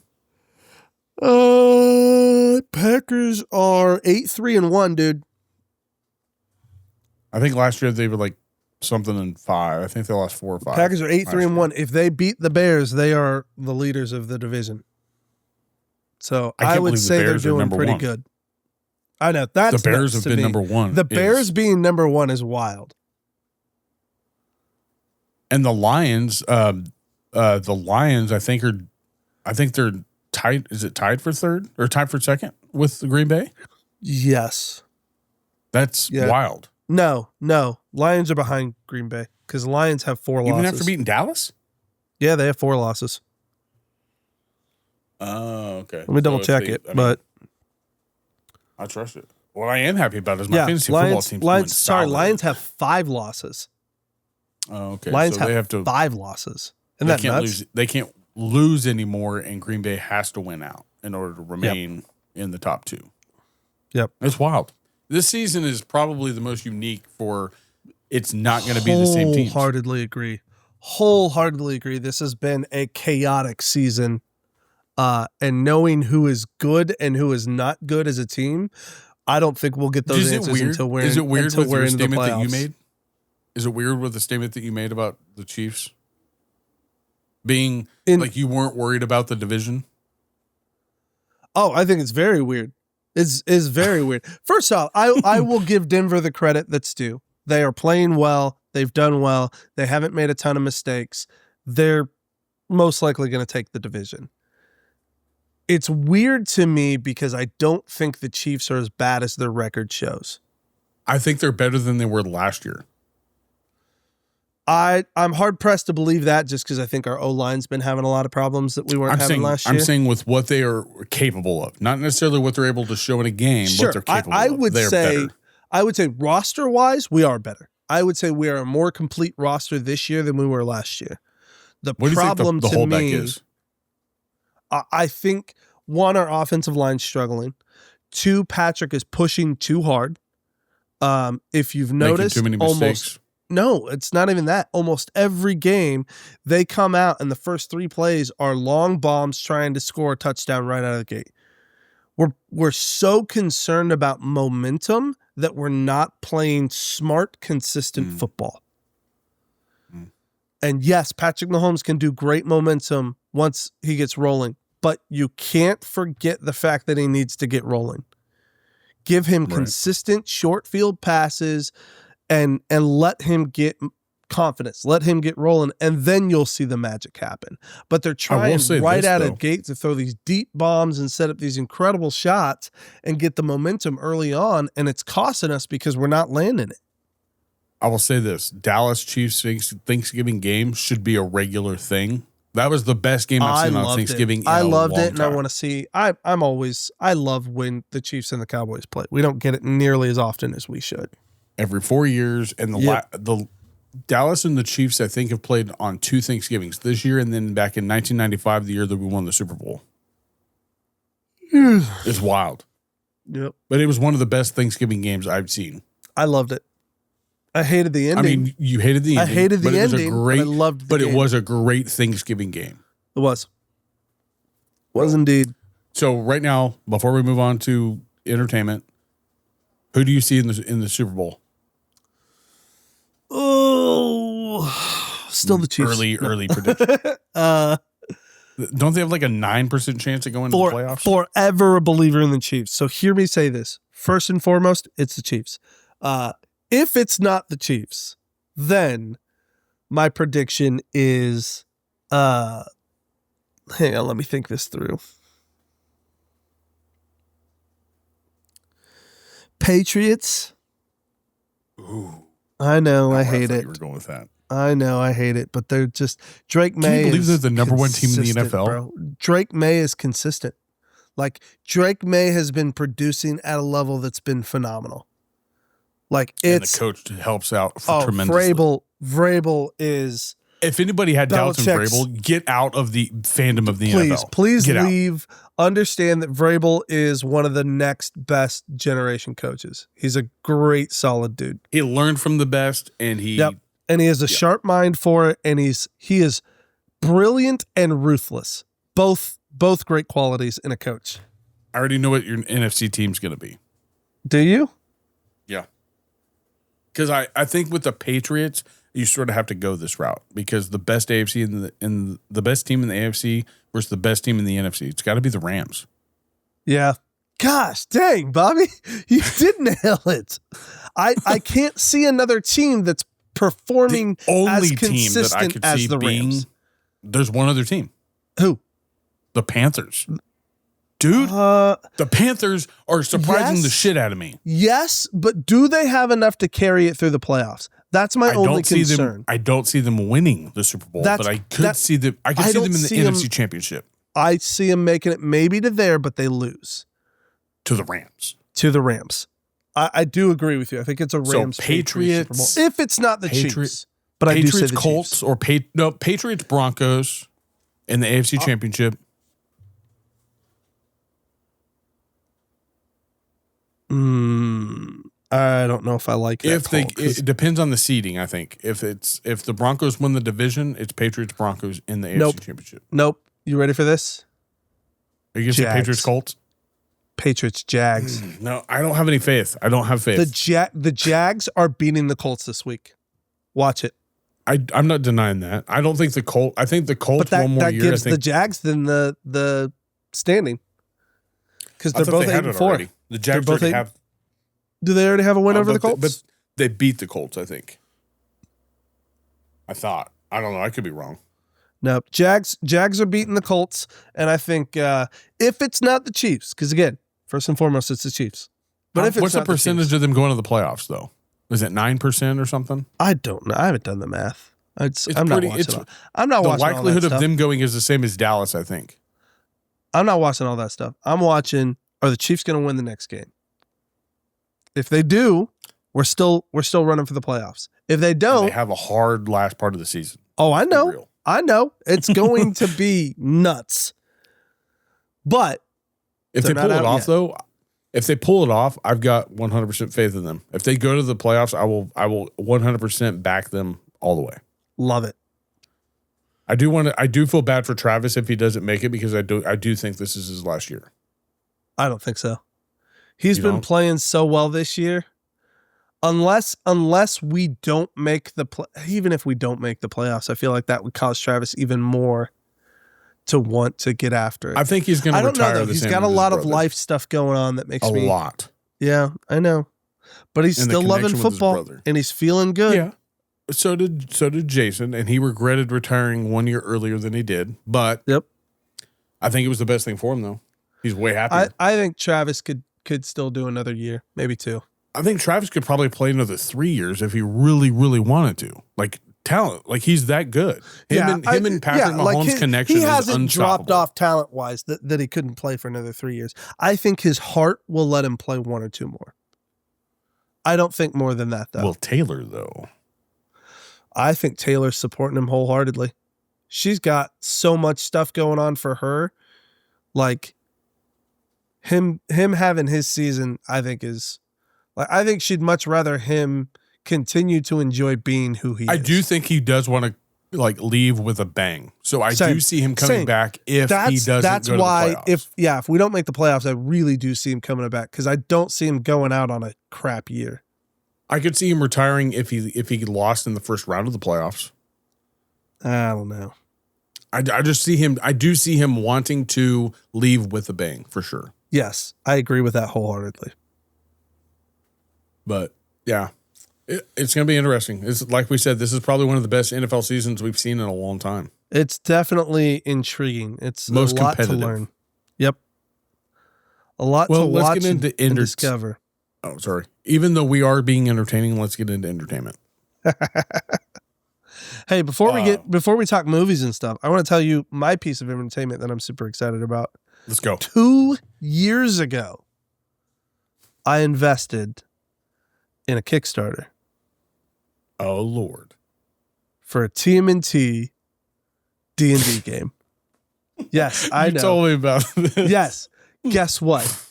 Packers are 8-3-1, dude. I think last year they were like something in 5. I think they lost 4 or 5. Packers are 8-3-1. If they beat the Bears, they are the leaders of the division. So I would say they're doing pretty good. I know that's the Bears have been number one. The Bears being number one is wild. And the Lions, I think they're tied. Is it tied for third or tied for second with the Green Bay? Yes. That's wild. No. Lions are behind Green Bay because Lions have 4 losses. Even after beating Dallas? Yeah, they have 4 losses. Oh, okay. Let me double check it, but I trust it. What I am happy about is my fantasy football team's doing solid. Lions have 5 losses. Oh, okay. Lions so have they have to 5 losses. And they that can't nuts? lose. They can't lose anymore, and Green Bay has to win out in order to remain in the top 2. Yep. It's wild. This season is probably the most unique for it's not going to be the same team. Wholeheartedly agree. This has been a chaotic season. And knowing who is good and who is not good as a team, I don't think we'll get those answers until we're Is it weird with your into the statement that you playoffs. made? Is it weird with the statement that you made about the Chiefs being like you weren't worried about the division? Oh, I think it's very weird. It's very weird. First off, I will give Denver the credit that's due. They are playing well. They've done well. They haven't made a ton of mistakes. They're most likely going to take the division. It's weird to me because I don't think the Chiefs are as bad as their record shows. I think they're better than they were last year. I'm hard pressed to believe that just because I think our O-line's been having a lot of problems that we weren't having last year. I'm saying with what they are capable of, not necessarily what they're able to show in a game, Sure. but they're capable I of. would They're say, better. I would say roster wise, we are better. I would say we are a more complete roster this year than we were last year. The What do you problem think the to holdback me is? I think 1, our offensive line's struggling. 2, Patrick is pushing too hard. If you've noticed, Making too many mistakes. No, it's not even that. Almost every game, they come out and the first 3 plays are long bombs trying to score a touchdown right out of the gate. We're so concerned about momentum that we're not playing smart, consistent football. And yes, Patrick Mahomes can do great momentum once he gets rolling, but you can't forget the fact that he needs to get rolling. Give him Right. consistent short field passes and let him get confidence. Let him get rolling, and then you'll see the magic happen. But they're trying say right this, out though. of gate to throw these deep bombs and set up these incredible shots and get the momentum early on, and it's costing us because we're not landing it. I will say this: Dallas Chiefs Thanksgiving game should be a regular thing. That was the best game I've seen on Thanksgiving. I loved it, and and I want to see. I love when the Chiefs and the Cowboys play. We don't get it nearly as often as we should. every 4 years, and the Dallas and the Chiefs, I think, have played on 2 Thanksgivings this year, and then back in 1995, the year that we won the Super Bowl. It's wild. Yep. But it was one of the best Thanksgiving games I've seen. I loved it. I hated the ending. I mean, you hated the ending. I hated the but it was ending, a great, but I loved the But game. it was a great Thanksgiving game. It was. Was indeed. So right now, before we move on to entertainment, who do you see in the Super Bowl? Oh, still the Chiefs. Early prediction. Don't they have like a 9% chance of going to the playoffs? Forever a believer in the Chiefs. So hear me say this. First and foremost, it's the Chiefs. If it's not the Chiefs, then my prediction is hang on, let me think this through. Patriots. Ooh, I know, I hate thought it. you were going with that. I know, I hate it, but they're just Drake May. Can you believe is they're the number 1 team in the consistent, NFL? bro. Drake May is consistent. Like Drake May has been producing at a level that's been phenomenal. Like And it's the coach helps out tremendously. Vrabel is. If anybody had doubts in Belichick's- Vrabel, get out of the fandom of the NFL. Please Get out. leave. Understand that Vrabel is one of the next best generation coaches. He's a great, solid dude. He learned from the best, and he And he has a sharp mind for it, and he is brilliant and ruthless. Both great qualities in a coach. I already know what your NFC team's going to be. Do you? Yeah. Because I think with the Patriots, you sort of have to go this route because the best AFC in the best team in the AFC versus the best team in the NFC, it's got to be the Rams. Yeah. Gosh, dang, Bobby, you did nail it. I can't see another team that's performing The only as team that I consistent could as see the being, Rams. there's one other team, Who? the Panthers. Dude, the Panthers are surprising yes. the shit out of me. Yes, but do they have enough to carry it through the playoffs? That's my only concern. I don't see them winning the Super Bowl, but I could see them. I could see them in the NFC Championship I see them making it maybe to there, but they lose to the Rams. to the Rams. I do agree with you. I think it's a Rams Patriots- Super Bowl. If it's not the Chiefs, but Patriots, I do say the Colts, Chiefs. or Patriots, Broncos in the AFC Championship. I don't know if I like that. It depends on the seeding. I think if the Broncos win the division, it's Patriots Broncos in the AFC Championship. Nope. You ready for this? Are you gonna say Jags. Patriots Colts? Patriots Jags. No, I don't have any faith. I don't have faith. The Jags are beating the Colts this week. Watch it. I'm not denying that. I don't think the Colts. I think the Colts But one more that year. gives I think the Jags then the standing because I they're thought both they had 8 and it 4. already. The Jags both already eight- have. Do they already have a win over the Colts? But they beat the Colts. I think. I thought. I don't know. I could be wrong. No, Jags are beating the Colts, and I think if it's not the Chiefs, because again, first and foremost, it's the Chiefs. But if it's What's the not percentage Chiefs, of them going to the playoffs though? Is it 9% or something? I don't know. I haven't done the math. I'm pretty- not watching. it's- I'm not The watching all that likelihood of stuff. them going is the same as Dallas. I think. I'm not watching all that stuff. I'm watching. Are the Chiefs going to win the next game? If they do, we're still running for the playoffs. If they And don't, they have a hard last part of the season. oh, I know. Real. I know. It's going to be nuts. But If They're they not pull it out off, yet. though, if they pull it off, I've got 100% faith in them. If they go to the playoffs, I will 100% back them all the way. love it. I do feel bad for Travis if he doesn't make it because I do think this is his last year. I don't think so. He's You been don't? playing so well this year. Unless we don't make even if we don't make the playoffs, I feel like that would cause Travis even more to want to get after it. I think he's going I to don't know retire though. the He's same got a as his lot of brother. life stuff going on that makes A me lot. Yeah, I know. But he's And the still loving connection with his football, brother. and he's feeling good. Yeah. So did Jason, and he regretted retiring 1 year earlier than he did. But Yep. I think it was the best thing for him, though. He's way happier. I think Travis could still do another year, maybe 2. I think Travis could probably play another 3 years if he really, really wanted to. Like talent, like he's that good. Him and Patrick Mahomes' connection he is hasn't unstoppable. dropped off talent wise that he couldn't play for another 3 years. I think his heart will let him play 1 or 2 more. I don't think more than that though. Well, Taylor though, I think Taylor's supporting him wholeheartedly. She's got so much stuff going on for her. Like him having his season, I think is like, I think she'd much rather him continue to enjoy being who he is. I do think he does want to like leave with a bang. So I do see him coming back if he doesn't That's go why to the playoffs. if we don't make the playoffs, I really do see him coming back because I don't see him going out on a crap year. I could see him retiring if he lost in the first round of the playoffs. I don't know. I just see him. I do see him wanting to leave with a bang for sure. Yes, I agree with that wholeheartedly. But yeah, it's going to be interesting. It's like we said, this is probably one of the best NFL seasons we've seen in a long time. It's definitely intriguing. It's Most a lot competitive. to learn. Yep. A lot to let's watch get into and discover. Oh, sorry. Even though we are being entertaining, let's get into entertainment. Hey, before we talk movies and stuff, I want to tell you my piece of entertainment that I'm super excited about. Let's go. 2 years ago, I invested in a Kickstarter Oh, Lord. for a TMNT D&D game. Yes, I know. You told me about this. Yes. Guess what?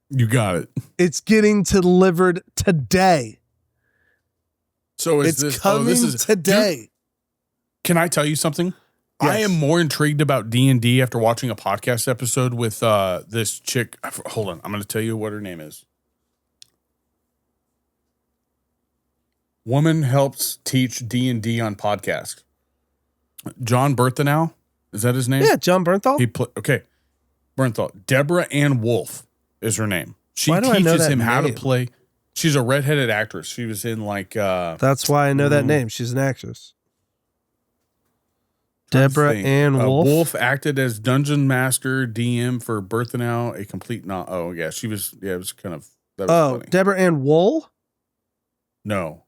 You got it. It's getting delivered today. So is It's this coming today. Dude, can I tell you something? Yes. I am more intrigued about D&D after watching a podcast episode with this chick. Hold on. I'm going to tell you what her name is. Woman helps teach D&D on podcast. John Berthenow. Is that his name? Yeah, John Bernthal. Okay. Bernthal. Deborah Ann Wolf is her name. She Why do I know teaches that him how to name? play. She's a redheaded actress. She was in like That's why I know that name. She's an actress. Deborah Ann Wolf. Wolf acted as dungeon master DM for Berthenow, a complete not. Oh yeah, she was. Yeah, it was kind of. That was funny. Deborah Ann Wool. No.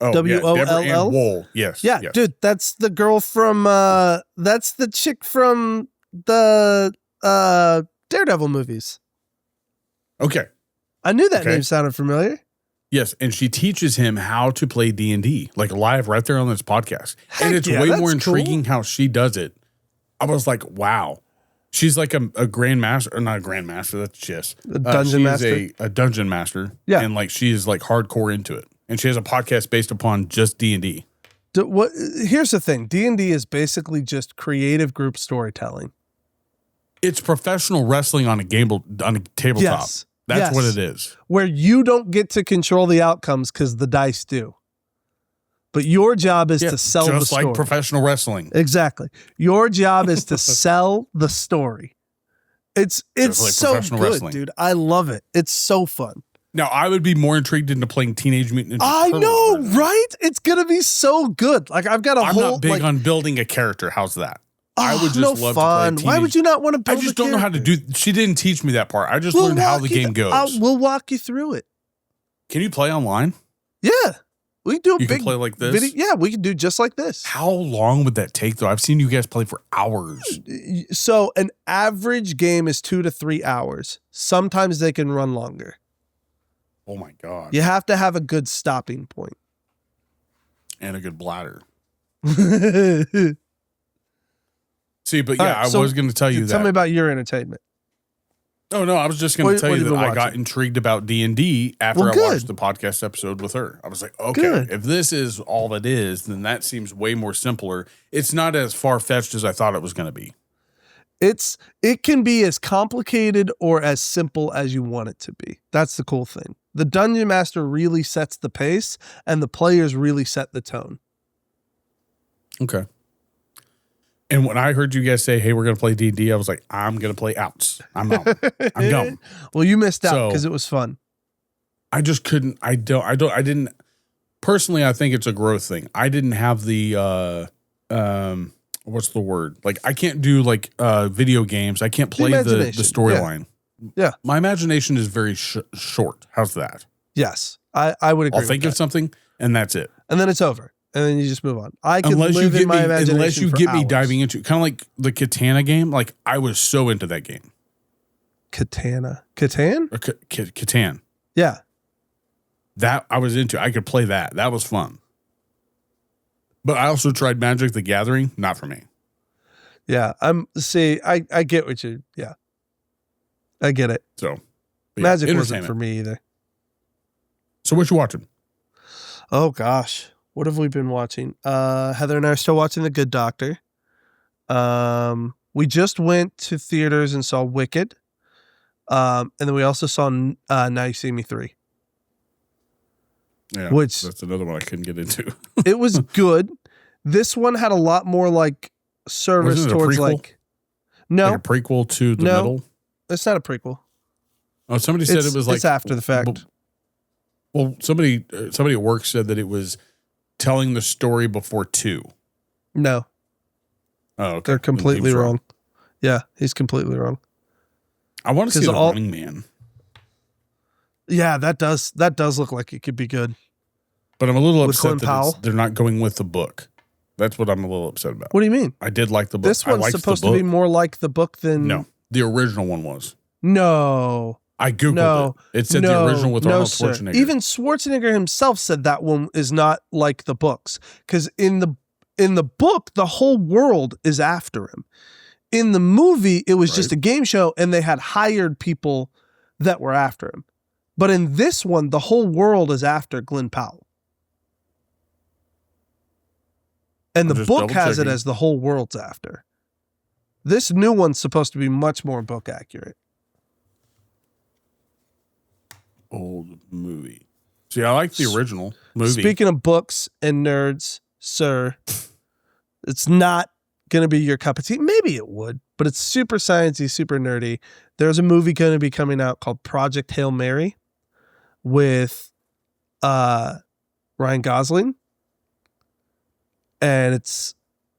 Oh, W-O-L-L? yeah, Deborah Ann Wool. Yes. Yeah, yes. dude, that's the girl from. That's the chick from the Daredevil movies. Okay. I knew that name sounded familiar. Yes, and she teaches him how to play D&D, like live right there on this podcast. Heck and it's yeah, way that's more intriguing cool. how she does it. I was like, wow. She's like a grandmaster, or not a grandmaster, that's just. A dungeon master? A dungeon master. Yeah. And like she's like hardcore into it. And she has a podcast based upon just D&D. Here's the thing. D&D is basically just creative group storytelling. It's professional wrestling on a tabletop. Yes. That's what it is. Where you don't get to control the outcomes because the dice do. But your job is to sell the story. Just like professional wrestling. Exactly. Your job is to sell the story. It's like so professional good, wrestling. dude. I love it. It's so fun. Now, I would be more intrigued into playing Teenage Mutant Ninja I Turtles know, right now. right? It's gonna be so good. Like I've got a I'm whole. not big like, on building a character. How's that? I would just no love fun. to play Why would you not want to build? I just don't know how to do. She didn't teach me that part. I just We'll learned how walk the you game goes. We'll walk you through it. Can you play online? Yeah, we can do a You big can play like this? video. Yeah, we can do just like this. How long would that take, though? I've seen you guys play for hours. So an average game is 2 to 3 hours. Sometimes they can run longer. Oh my god! You have to have a good stopping point. And a good bladder. All See, but yeah, right, so I was going to tell you Tell that. me about your entertainment. Oh no, I was just going What- to tell what you have that you I been got watching? intrigued about D&D after Well, I good. watched the podcast episode with her. I was like, okay, Good. if this is all it is, then that seems way more simpler. It's not as far fetched as I thought it was going to be. It can be as complicated or as simple as you want it to be. That's the cool thing. The Dungeon Master really sets the pace and the players really set the tone. Okay. And when I heard you guys say, "Hey, we're gonna play D&D," I was like, "I'm gonna play outs. I'm out. I'm going." Well, you missed out So- because it was fun. I just couldn't. I didn't. Personally, I think it's a growth thing. I didn't have the what's the word? Like, I can't do like video games. I can't play the imagination. storyline. Yeah. My imagination is very short. How's that? Yes, I would agree. I'll think of something and that's it. and then it's over, and then you just move on. I can Unless you live get in my me, imagination unless you for get me hours. diving into kind of like the Katana game. Like, I was so into that game. Catan? Or Catan. Yeah. That I was into. I could play that. That was fun. But I also tried Magic the Gathering. Not for me. Yeah. I get what you, yeah. I get it. So, but yeah, Magic wasn't entertainment. for me either. So what you watching? Oh gosh. What have we been watching? Heather and I are still watching The Good Doctor. We just went to theaters and saw Wicked. And then we also saw Now You See Me 3. Yeah, Which- that's another one I couldn't get into. It was good. This one had a lot more like service Wasn't it a towards prequel? like no, Like a prequel to the No. middle. it's not a prequel. Oh, somebody said it was like it's after the fact. Well, somebody at work said that it was telling the story before 2. No, Oh, okay. they're Then completely Dave's wrong. Yeah, he's completely wrong. I want to see 'Cause the all- Running Man, Yeah, that does look like it could be good. but I'm a little With upset Glenn that Powell? they're not going with the book. That's what I'm a little upset about. What do you mean? I did like the book. This I one's liked supposed the to book. be more like the book than No, the original one was. No. I googled No. it. It said no, the original with no, Arnold sir. Schwarzenegger. Even Schwarzenegger himself said that one is not like the books because in the book the whole world is after him. In the movie, it was just a game show, and they had hired people that were after him. But in this one, the whole world is after Glenn Powell, and I'm the just book has it double-checking. as the whole world's after. This new one's supposed to be much more book accurate. old movie. See, I like the original movie. Speaking of books and nerds, sir, it's not going to be your cup of tea. Maybe it would, but it's super sciencey, super nerdy. There's a movie going to be coming out called Project Hail Mary with Ryan Gosling. And it's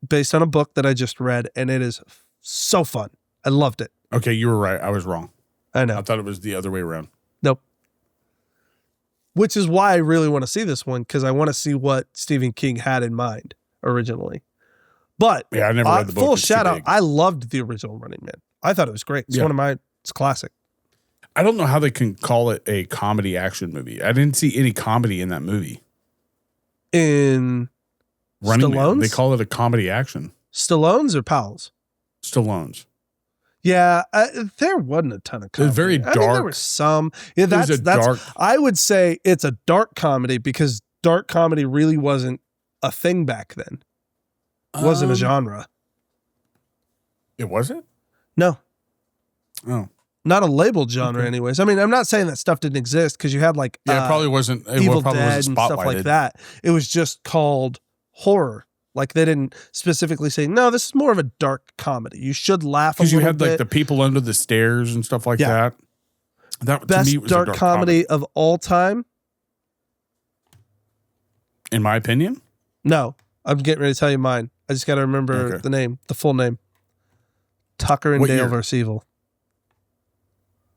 based on a book that I just read, and it is so fun. I loved it. Okay, you were right. I was wrong. I know. I thought it was the other way around. Nope. Which is why I really want to see this one, because I want to see what Stephen King had in mind originally. But Yeah, I never read the book. full It's too shout out. big. I loved the original Running Man. I thought it was great. It's Yeah. it's classic. I don't know how they can call it a comedy action movie. I didn't see any comedy in that movie. In Running Man. Stallone's? They call it a comedy action. Stallone's or Powell's? Stallone's. Yeah, there wasn't a ton of comedy. It's very I mean, there dark. was some. Yeah, It was that's a that's. dark. I would say it's a dark comedy because dark comedy really wasn't a thing back then. It wasn't a genre. It wasn't? No, Oh. not a labeled genre, Okay. anyways. I mean, I'm not saying that stuff didn't exist because you had like Yeah, it probably wasn't. It Evil probably Dead wasn't and stuff like spotlighted. that. It was just called horror. Like they didn't specifically say, no, this is more of a dark comedy. You should laugh a Because you little had like bit. the people under the stairs and stuff like Yeah. that. That Best to me was a dark comedy of all time. in my opinion. No, I'm getting ready to tell you mine. I just got to remember Okay. the name, the full name. Tucker and What Dale year? vs. Evil.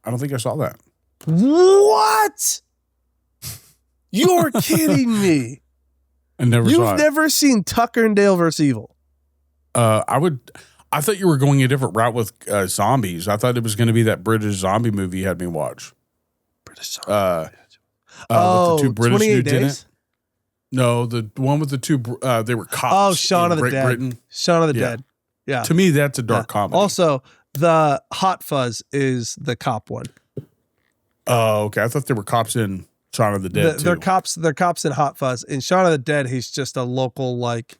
I don't think I saw that. What? You're kidding me. I never saw You've it. never seen Tucker and Dale vs. Evil. I thought you were going a different route with zombies. I thought it was going to be that British zombie movie you had me watch. British With oh, the two British 28 dudes in days? it. No, the one with the two. They were cops. Oh, Shaun in of the Great Dead. Britain. Shaun of the Yeah. Dead. Yeah. To me, that's a dark Yeah. comedy. Also, the Hot Fuzz is the cop one. Oh, okay. I thought they were cops in Shaun of the Dead. They're too. cops. They're cops in Hot Fuzz. In Shaun of the Dead, he's just a local like.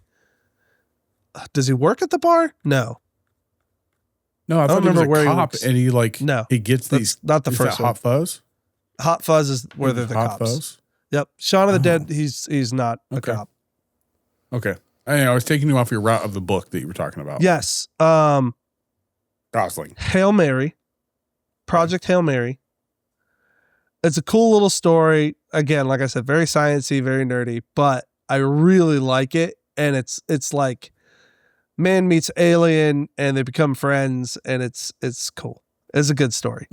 Does he work at the bar? No, No, I thought he was remember a where he cop, works. and he like No, he gets that's these. not the is first that one. Hot Fuzz. Hot Fuzz is where they're the Hot cops. Fuzz. Yep. Shaun of the Oh. Dead. He's not a Okay. cop. Okay. I was taking you off your route of the book that you were talking about. Yes. Gosling. Hail Mary. Project Hail Mary. It's a cool little story. Again, like I said, very sciencey, very nerdy, but I really like it. And it's like man meets alien and they become friends, and it's cool. It's a good story.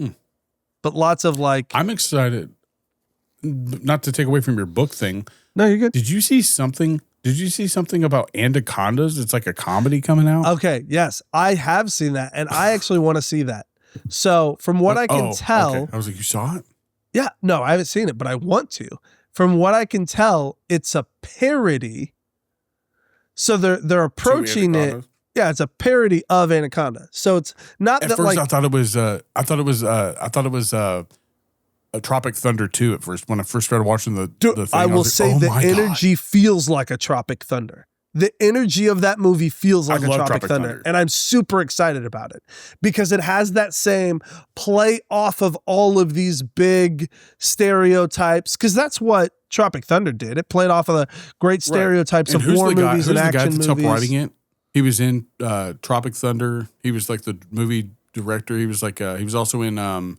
But lots of like, I'm excited. Not to take away from your book thing. no, you're good. Did you see something about anacondas? It's like a comedy coming out. Okay, yes, I have seen that, and I actually want to see that. So from what I can tell, okay. I was like, you saw it? yeah, no, I haven't seen it, but I want to. From what I can tell, it's a parody. So they're approaching it. Yeah, it's a parody of Anaconda. So it's not At that first, like I thought it was a Tropic Thunder 2 at first when I first started watching the thing. I will was say like, the my energy feels like a Tropic Thunder. The energy of that movie feels like a love Tropic Thunder. And I'm super excited about it because it has that same play off of all of these big stereotypes. Because that's what Tropic Thunder did. It played off of the great stereotypes of war movies and action movies. Who's the guy that's up writing it? He was in Tropic Thunder. He was like the movie director. He was like he was also in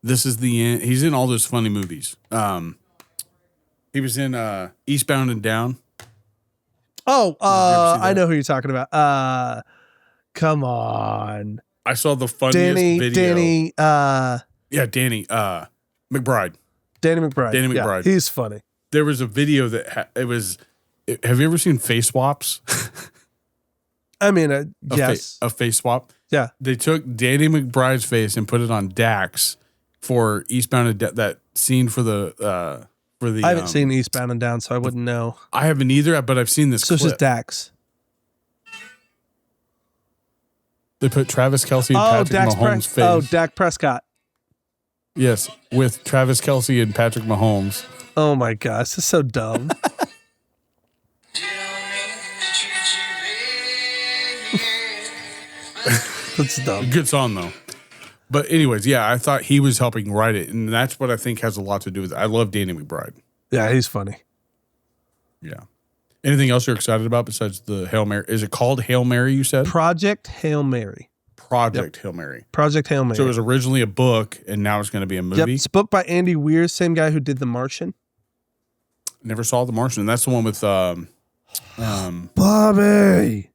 This Is the End. He's in all those funny movies. He was in Eastbound and Down. Oh, I know who you're talking about. Come on. I saw the funniest video. Danny McBride. Danny McBride. Danny Yeah, McBride. he's funny. There was a video that have you ever seen Face Swaps? I mean, yes. A face swap. Yeah. They took Danny McBride's face and put it on Dax for Eastbound and that scene for the I haven't seen Eastbound and Down, so I wouldn't know. I haven't either, but I've seen this So it's clip. just Dax. They put Travis Kelce and Patrick Mahomes' face. Oh, Dak Prescott. Yes, with Travis Kelce and Patrick Mahomes. Oh my gosh, this is so dumb. That's dumb. Good song though. But anyways, yeah, I thought he was helping write it, and that's what I think has a lot to do with it. I love Danny McBride. Yeah, he's funny. Yeah. Anything else you're excited about besides the Hail Mary? Is it called Hail Mary, you said? Project Hail Mary. Hail Mary. Project Hail Mary. So it was originally a book, and now it's going to be a movie? Yep, it's a book by Andy Weir, same guy who did The Martian. Never saw The Martian. That's the one with... Bobby!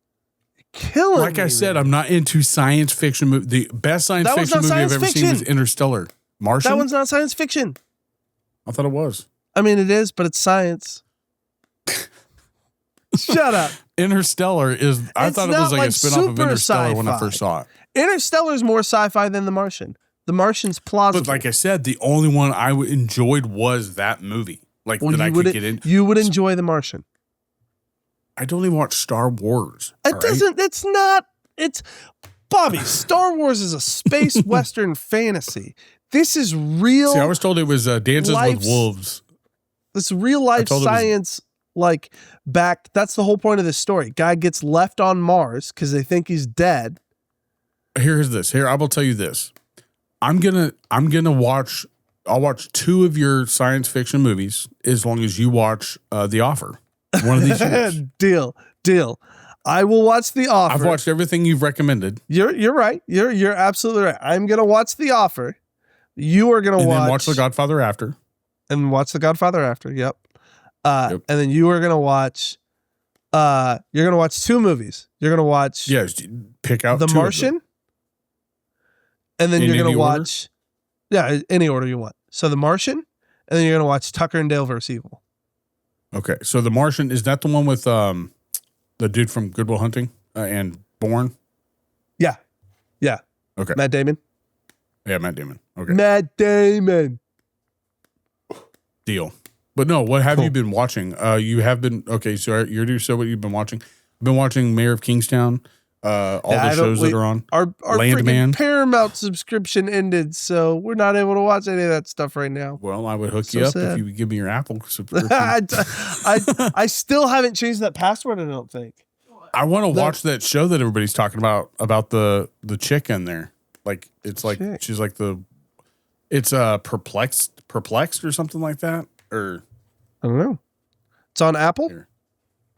Killing like me, I said, man. I'm not into science fiction movie. The best science That one's fiction not movie I've science ever seen fiction. was Interstellar. Martian? That one's not science fiction. I thought it was. I mean, it is, but it's science. Shut up. Interstellar is... I thought it was like a spinoff of Interstellar when I sci-fi. first saw it. Interstellar is more sci-fi than The Martian. The Martian's plausible. But like I said, the only one I enjoyed was that movie. Like that I could get in. You would enjoy The Martian. I don't even watch Star Wars. It doesn't. It's not. It's Bobby. Star Wars is a space western fantasy. This is real. See, I was told it was Dances with Wolves. This real life told it was- science, like back. That's the whole point of this story. Guy gets left on Mars because they think he's dead. Here's this. Here, I will tell you this. I'm gonna watch. I'll watch 2 of your science fiction movies as long as you watch The Offer. One of these years. Deal. I will watch The Offer. I've watched everything you've recommended. You're right. You're absolutely right. I'm gonna watch The Offer. You are gonna And watch then watch The Godfather after. and watch The Godfather after. Yep. Yep. And then you are gonna watch. You're gonna watch 2 movies. You're gonna watch Pick out The 2 of them. Martian, and then In you're gonna any order? watch. Yeah, any order you want. So The Martian, and then you're gonna watch Tucker and Dale vs. Evil. Okay, so The Martian, is that the one with the dude from Good Will Hunting and Bourne? Yeah. Okay. Matt Damon. Yeah, Matt Damon. Okay. Matt Damon. Deal. But no, what have Cool. you been watching? You have been, okay, so what you've been watching? I've been watching Mayor of Kingstown, all the shows that are on. Our Landman. freaking Paramount subscription ended, so we're not able to watch any of that stuff right now. Well, I would hook So you up sad. if you would give me your Apple subscription. I still haven't changed that password, I don't think. I want to watch that show that everybody's talking about the chick in there. Like, it's like, Chick. she's like it's perplexed or something like that. Or, I don't know. It's on Apple? Here.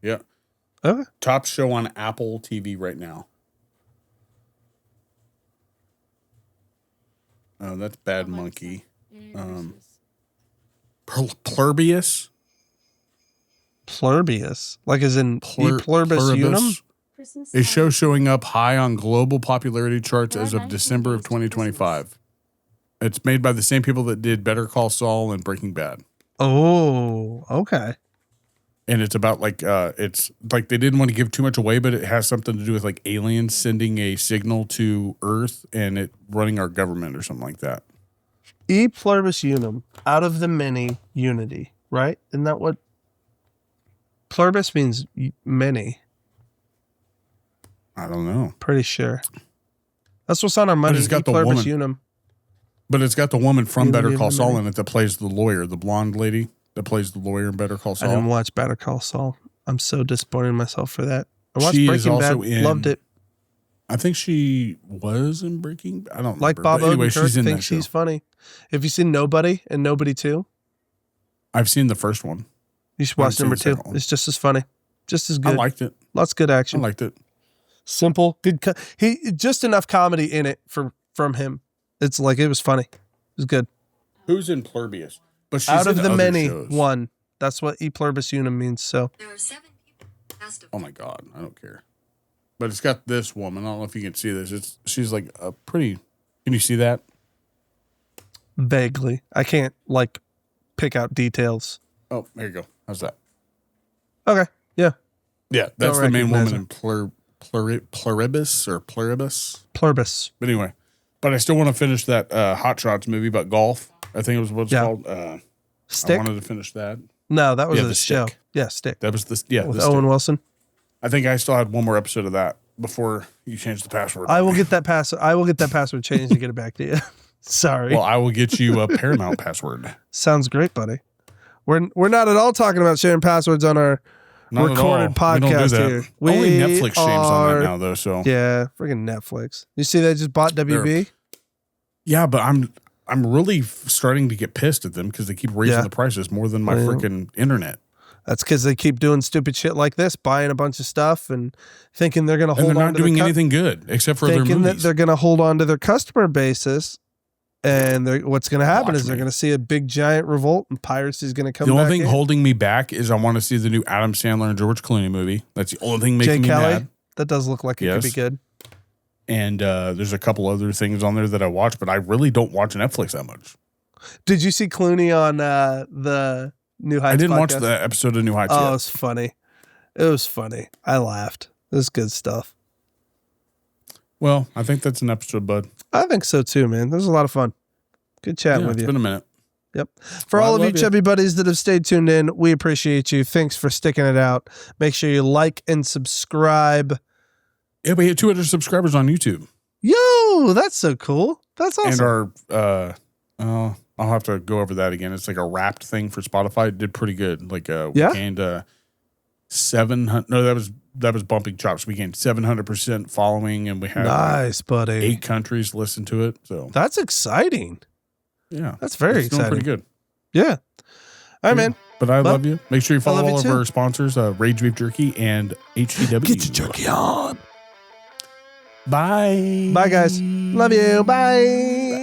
yeah. Okay. Top show on Apple TV right now. Oh, that's Bad Monkey. Plurbius. Plurbius, like as in pluribus unum. A show showing up high on global popularity charts as of December of 2025. It's made by the same people that did Better Call Saul and Breaking Bad. Oh, okay. And it's about it's like they didn't want to give too much away, but it has something to do with like aliens sending a signal to Earth and it running our government or something like that. E pluribus unum, out of the many, unity, right? Isn't that what pluribus means? Many. I don't know. Pretty sure. That's what's on our money. But it's got E the pluribus woman. unum. But it's got the woman from Unity Better Call of the Saul many. in it that plays the lawyer, the blonde lady that plays the lawyer in Better Call I didn't Saul. watch Better Call Saul. I'm so disappointed in myself for that. I watched She is Breaking Bad. also in- Loved it. I think she was in Breaking Bad. I don't Like remember. Bob But anyway, Odenkirk, she's in think that show. she's funny. Have you seen Nobody and Nobody 2? I've seen the first one. You should I haven't watch seen number the 2. second one. It's just as funny. Just as I good. liked it. Lots of good I action. liked it. Simple. Good. He just enough comedy in it from him. It's like it was funny. It was good. Who's in Plurbius? But she's Out of in the other many, shows. one. That's what E pluribus unum means. So There are 7 people cast of Oh my God, I don't care. But it's got this woman. I don't know if you can see this. She's like a pretty. Can you see that? vaguely, I can't like pick out details. Oh, there you go. How's that? Okay. Yeah. Yeah, that's Don't the main recognize woman in Pluribus or Pluribus. Pluribus. But anyway, but I still want to finish that Hot Shots movie about golf. I think it was what it's Yeah. called. I Stick. wanted to finish that. No, that was Yeah, a The show. Stick. Yeah, Stick. That was the yeah. With the Owen stick. Wilson. I think I still had one more episode of that before you change the password. I will get that password changed to get it back to you. Sorry. Well, I will get you a Paramount password. Sounds great, buddy. We're not at all talking about sharing passwords on our Not recorded at all. We don't do podcast that. here. Only We Netflix shames on are- that now, though. So Yeah, freaking Netflix. You see they just bought WB? yeah, but I'm really starting to get pissed at them because they keep raising Yeah. the prices more than my freaking internet. That's because they keep doing stupid shit like this, buying a bunch of stuff and thinking they're going to And hold they're on not to doing their anything good except for their thinking that movies. they're going to hold on to their customer basis. And what's going to happen Watch is they're me. going to see a big giant revolt and piracy is going to come The back only thing in. holding me back is I want to see the new Adam Sandler and George Clooney movie. That's the only thing Jay making me Kelly, mad. that does look like it could be Yes. good. And there's a couple other things on there that I watch, but I really don't watch Netflix that much. Did you see Clooney on the New Heights I didn't watch podcast? the episode of New Heights Oh, it yet. was funny. It was funny. I laughed. It was good stuff. Well, I think that's an episode, bud. I think so too, man. This was a lot of fun. Good chatting Yeah, with it's you. been a minute. Yep. For Well, I all of you love you. chubby buddies that have stayed tuned in, we appreciate you. Thanks for sticking it out. Make sure you like and subscribe. Yeah, we hit 200 subscribers on YouTube. Yo, that's so cool. That's awesome. And our, I'll have to go over that again. It's like a wrapped thing for Spotify. It did pretty good. Like, we Yeah? gained 700. No, that was bumping chops. We gained 700% following, and we had nice, buddy. 8 countries listen to it. So That's exciting. yeah, That's very it's doing exciting. pretty good. Yeah. All right, man. But I Well, love you. Make sure you follow love you all of too. our sponsors, Rage Beef Jerky and HCW. Get your jerky on. Bye. Bye, guys. Love you. Bye.